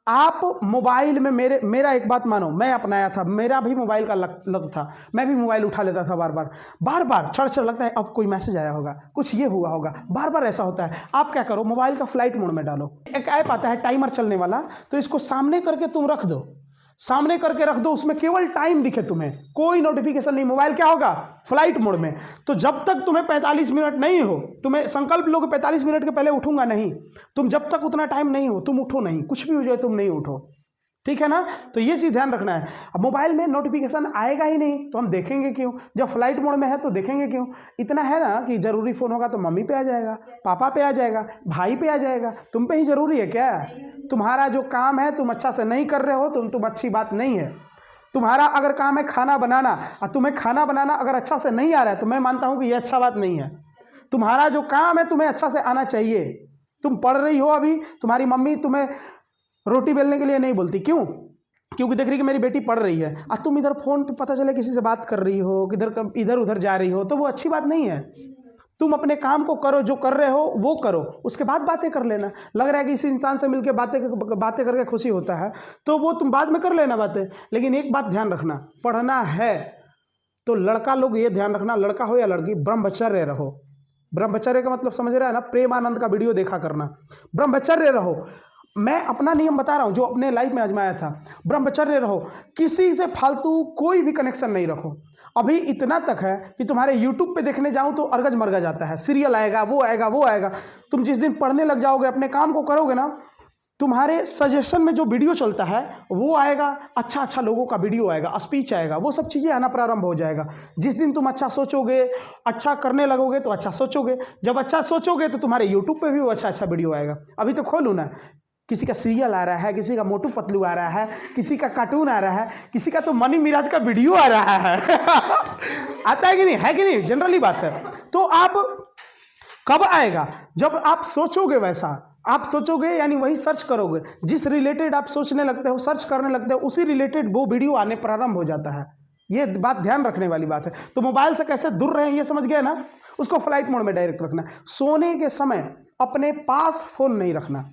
आप। मोबाइल में मेरा एक बात मानो, मैं अपनाया था, मेरा भी मोबाइल का लत था, मैं भी मोबाइल उठा लेता था बार बार छड़ लगता है अब कोई मैसेज आया होगा, कुछ ये हुआ होगा, बार बार ऐसा होता है। आप क्या करो, मोबाइल का फ्लाइट मोड में डालो, एक ऐप आता है टाइमर चलने वाला, तो इसको सामने करके तुम रख दो, सामने करके रख दो, उसमें केवल टाइम दिखे, तुम्हें कोई नोटिफिकेशन नहीं, मोबाइल क्या होगा फ्लाइट मोड में। तो जब तक तुम्हें 45 मिनट नहीं हो, तुम्हें संकल्प लो कि 45 मिनट के पहले उठूंगा नहीं, तुम जब तक उतना टाइम नहीं हो तुम उठो नहीं, कुछ भी हो जाए तुम नहीं उठो, ठीक है ना। तो ये चीज़ ध्यान रखना है। अब मोबाइल में नोटिफिकेशन आएगा ही नहीं तो हम देखेंगे क्यों, जब फ्लाइट मोड में है तो देखेंगे क्यों। इतना है ना कि ज़रूरी फ़ोन होगा तो मम्मी पे आ जाएगा, पापा पे आ जाएगा, भाई पे आ जाएगा, तुम पे ही ज़रूरी है क्या। तुम्हारा जो काम है तुम अच्छा से नहीं कर रहे हो, तुम अच्छी बात नहीं है। तुम्हारा अगर काम है खाना बनाना और तुम्हें खाना बनाना अगर अच्छा से नहीं आ रहा है तो मैं मानता हूँ कि ये अच्छा बात नहीं है। तुम्हारा जो काम है तुम्हें अच्छा से आना चाहिए। तुम पढ़ रही हो अभी, तुम्हारी मम्मी तुम्हें रोटी बेलने के लिए नहीं बोलती, क्यों, क्योंकि देख रही कि मेरी बेटी पढ़ रही है, और तुम इधर फ़ोन पे पता चले किसी से बात कर रही हो, किधर इधर उधर जा रही हो, तो वो अच्छी बात नहीं है। तुम अपने काम को करो, जो कर रहे हो वो करो, उसके बाद बातें कर लेना। लग रहा है कि इस इंसान से मिलकर बातें करके खुशी होता है तो वो तुम बाद में कर लेना बातें। लेकिन एक बात ध्यान रखना, पढ़ना है तो लड़का लोग ये ध्यान रखना, लड़का हो या लड़की, ब्रह्मचर्य रहो। ब्रह्मचर्य का मतलब समझ रहा है ना, प्रेमानंद का वीडियो देखा करना, ब्रह्मचर्य रहो। मैं अपना नियम बता रहा हूँ जो अपने लाइफ में आजमाया था। ब्रह्मचर्य रहो, किसी से फालतू कोई भी कनेक्शन नहीं रखो। अभी इतना तक है कि तुम्हारे YouTube पे देखने जाऊँ तो अर्गज मरगज आता है, सीरियल आएगा, वो आएगा, वो आएगा। तुम जिस दिन पढ़ने लग जाओगे, अपने काम को करोगे ना, तुम्हारे सजेशन में जो वीडियो चलता है वो आएगा, अच्छा अच्छा लोगों का वीडियो आएगा, स्पीच आएगा, वो सब चीज़ें आना प्रारंभ हो जाएगा। जिस दिन तुम अच्छा सोचोगे, अच्छा करने लगोगे तो अच्छा सोचोगे, जब अच्छा सोचोगे तो तुम्हारे YouTube पे भी वो अच्छा वीडियो आएगा। अभी तो खोलूँ ना, किसी का सीरियल आ रहा है, किसी का मोटू पतलू आ रहा है, किसी का कार्टून आ रहा है, किसी का तो मनी मिराज का वीडियो आ रहा है आता है कि नहीं, है कि नहीं, जनरली बात है। तो आप कब आएगा, जब आप सोचोगे, वैसा आप सोचोगे यानी वही सर्च करोगे, जिस रिलेटेड आप सोचने लगते हो, सर्च करने लगते हो, उसी रिलेटेड वो वीडियो आने प्रारंभ हो जाता है। ये बात ध्यान रखने वाली बात है। तो मोबाइल से कैसे दूर रहें ये समझ गए ना, उसको फ्लाइट मोड में डायरेक्ट रखना। सोने के समय अपने पास फ़ोन नहीं रखना,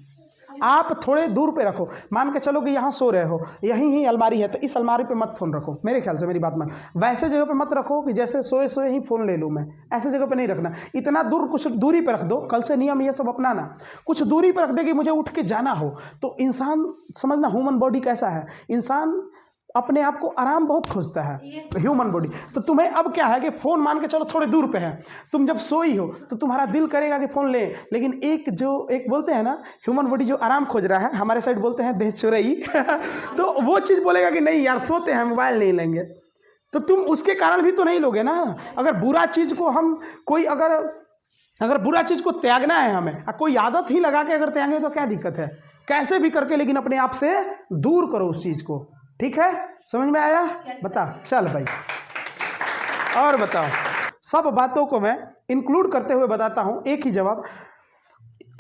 आप थोड़े दूर पे रखो। मान के चलो कि यहाँ सो रहे हो, यहीं ही अलमारी है, तो इस अलमारी पे मत फ़ोन रखो, मेरे ख्याल से, मेरी बात मान। वैसे जगह पे मत रखो कि जैसे सोए सोए ही फ़ोन ले लूँ मैं, ऐसे जगह पे नहीं रखना। इतना दूर, कुछ दूरी पे रख दो। कल से नियम ये सब अपनाना, कुछ दूरी पे रख दे कि मुझे उठ के जाना हो। तो इंसान, समझना ह्यूमन बॉडी कैसा है, इंसान अपने आप को आराम बहुत खोजता है, ह्यूमन बॉडी। तो तुम्हें अब क्या है कि फ़ोन मान के चलो थोड़े दूर पे है, तुम जब सोई हो तो तुम्हारा दिल करेगा कि फ़ोन ले, लेकिन एक बोलते हैं ना, ह्यूमन बॉडी जो आराम खोज रहा है, हमारे साइड बोलते हैं देह चुरई तो वो चीज़ बोलेगा कि नहीं यार सोते हैं, मोबाइल नहीं लेंगे। तो तुम उसके कारण भी तो नहीं लोगे ना। अगर बुरा चीज़ को हम कोई अगर बुरा चीज़ को त्यागना है हमें, कोई आदत ही लगा के अगर त्यागें तो क्या दिक्कत है, कैसे भी करके, लेकिन अपने आप से दूर करो उस चीज़ को। ठीक है, समझ में आया, बता चल भाई। और बताओ, सब बातों को मैं इंक्लूड करते हुए बताता हूं, एक ही जवाब।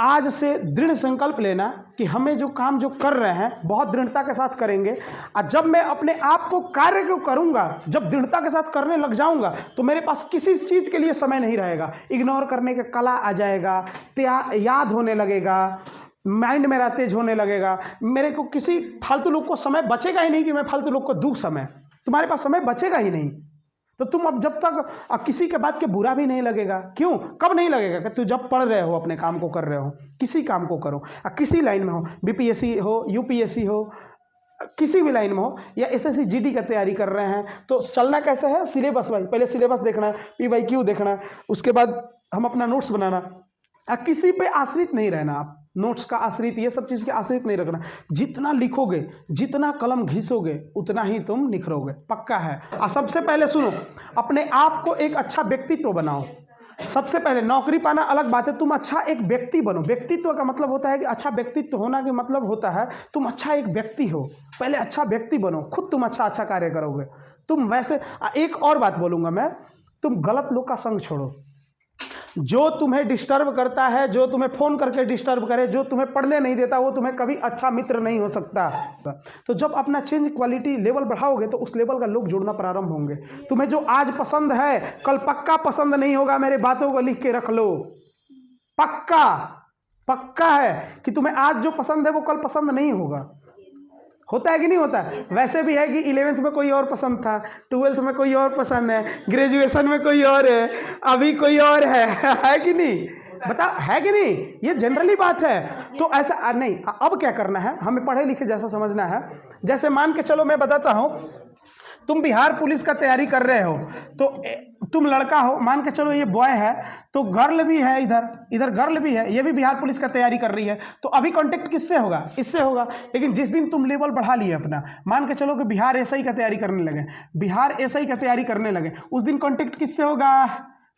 आज से दृढ़ संकल्प लेना कि हमें जो काम जो कर रहे हैं बहुत दृढ़ता के साथ करेंगे। और जब मैं अपने आप को कार्य को करूंगा, जब दृढ़ता के साथ करने लग जाऊंगा तो मेरे पास किसी चीज़ के लिए समय नहीं रहेगा। इग्नोर करने का कला आ जाएगा, याद होने लगेगा, माइंड मेरा तेज होने लगेगा, मेरे को किसी फालतू लोग को समय बचेगा ही नहीं कि मैं फालतू लोग को दूँ समय, तुम्हारे पास समय बचेगा ही नहीं। तो तुम अब जब तक किसी के बात के बुरा भी नहीं लगेगा, क्यों, कब नहीं लगेगा कि तू जब पढ़ रहे हो, अपने काम को कर रहे हो, किसी काम को करो, किसी लाइन में हो, बीपीएससी हो, यूपीएससी हो, किसी भी लाइन में हो, या एसएससी जीडी का तैयारी कर रहे हैं, तो चलना कैसे है, सिलेबस वाइज, पहले सिलेबस देखना है, पीवाईक्यू देखना है, उसके बाद हम अपना नोट्स बनाना, किसी पे आश्रित नहीं रहना आप, नोट्स का आश्रित, ये सब चीज़ के आश्रित नहीं रखना। जितना लिखोगे, जितना कलम घिसोगे, उतना ही तुम निखरोगे, पक्का है। और सबसे पहले सुनो, अपने आप को एक अच्छा व्यक्तित्व बनाओ। सबसे पहले नौकरी पाना अलग बात है, तुम अच्छा एक व्यक्ति बनो। व्यक्तित्व का मतलब होता है कि अच्छा व्यक्तित्व होना का मतलब होता है तुम अच्छा एक व्यक्ति हो। पहले अच्छा व्यक्ति बनो, खुद तुम अच्छा कार्य करोगे। तुम वैसे, एक और बात बोलूँगा मैं, तुम गलत लोग का संग छोड़ो। जो तुम्हें डिस्टर्ब करता है, जो तुम्हें फ़ोन करके डिस्टर्ब करे, जो तुम्हें पढ़ने नहीं देता, वो तुम्हें कभी अच्छा मित्र नहीं हो सकता। तो जब अपना चेंज क्वालिटी लेवल बढ़ाओगे तो उस लेवल का लोग जुड़ना प्रारंभ होंगे। तुम्हें जो आज पसंद है कल पक्का पसंद नहीं होगा, मेरे बातों को लिख के रख लो। पक्का है कि तुम्हें आज जो पसंद है वो कल पसंद नहीं होगा। होता है कि नहीं होता है? वैसे भी है कि 11th में कोई और पसंद था, 12th में कोई और पसंद है, ग्रेजुएशन में कोई और है, अभी कोई और है कि नहीं? बता, है कि नहीं? ये जनरली बात है। तो ऐसा नहीं, अब क्या करना है, हमें पढ़े लिखे जैसा समझना है। जैसे मान के चलो, मैं बताता हूँ, तुम बिहार पुलिस का तैयारी कर रहे हो, तो तुम लड़का हो, मान के चलो ये बॉय है, तो गर्ल भी है, इधर गर्ल भी है, ये भी बिहार पुलिस का तैयारी कर रही है, तो अभी कांटेक्ट किससे होगा? इससे होगा। लेकिन जिस दिन तुम लेवल बढ़ा लिए अपना, मान के चलो कि बिहार एसआई का तैयारी करने लगे, उस दिन कांटेक्ट किससे होगा?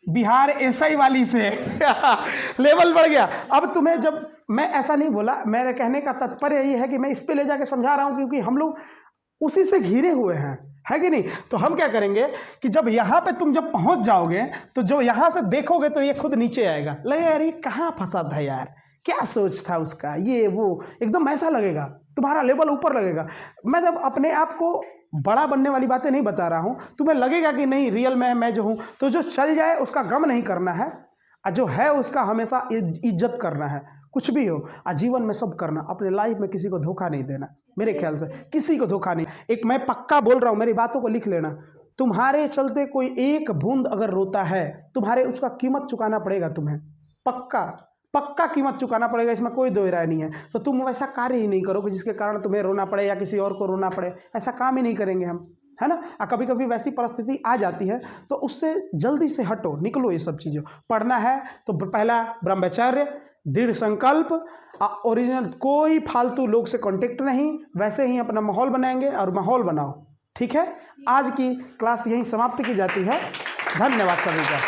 बिहार एसआई वाली से। लेवल बढ़ गया। अब तुम्हें, जब मैं ऐसा नहीं बोला, मेरे कहने का तात्पर्य ये है कि मैं इस पे ले जाके समझा रहा हूँ, क्योंकि हम लोग उसी से घिरे हुए हैं, है कि नहीं? तो हम क्या करेंगे कि जब यहाँ पे तुम जब पहुँच जाओगे, तो जो यहाँ से देखोगे तो ये खुद नीचे आएगा, लगे यार ये कहाँ फंसा था यार, क्या सोच था उसका, ये वो, एकदम ऐसा लगेगा, तुम्हारा लेवल ऊपर लगेगा। मैं जब अपने आप को बड़ा बनने वाली बातें नहीं बता रहा हूँ, तुम्हें लगेगा कि नहीं रियल में मैं जो हूँ, तो जो चल जाए उसका गम नहीं करना है, और जो है उसका हमेशा इज्जत करना है। कुछ भी हो आजीवन में सब करना, अपने लाइफ में किसी को धोखा नहीं देना, मेरे ख्याल से किसी को धोखा नहीं। एक मैं पक्का बोल रहा हूँ, मेरी बातों को लिख लेना, तुम्हारे चलते कोई एक बूंद अगर रोता है, तुम्हारे उसका कीमत चुकाना पड़ेगा तुम्हें, पक्का कीमत चुकाना पड़ेगा, इसमें कोई दो राय नहीं है। तो तुम वैसा कार्य ही नहीं करोगे जिसके कारण तुम्हें रोना पड़े या किसी और को रोना पड़े, ऐसा काम ही नहीं करेंगे हम, है ना? कभी कभी वैसी परिस्थिति आ जाती है, तो उससे जल्दी से हटो, निकलो ये सब चीज़ों। पढ़ना है तो पहला ब्रह्मचर्य, दृढ़ संकल्प, ओरिजिनल, कोई फालतू लोग से कांटेक्ट नहीं, वैसे ही अपना माहौल बनाएंगे और माहौल बनाओ, ठीक है? आज की क्लास यहीं समाप्त की जाती है। धन्यवाद सभी का।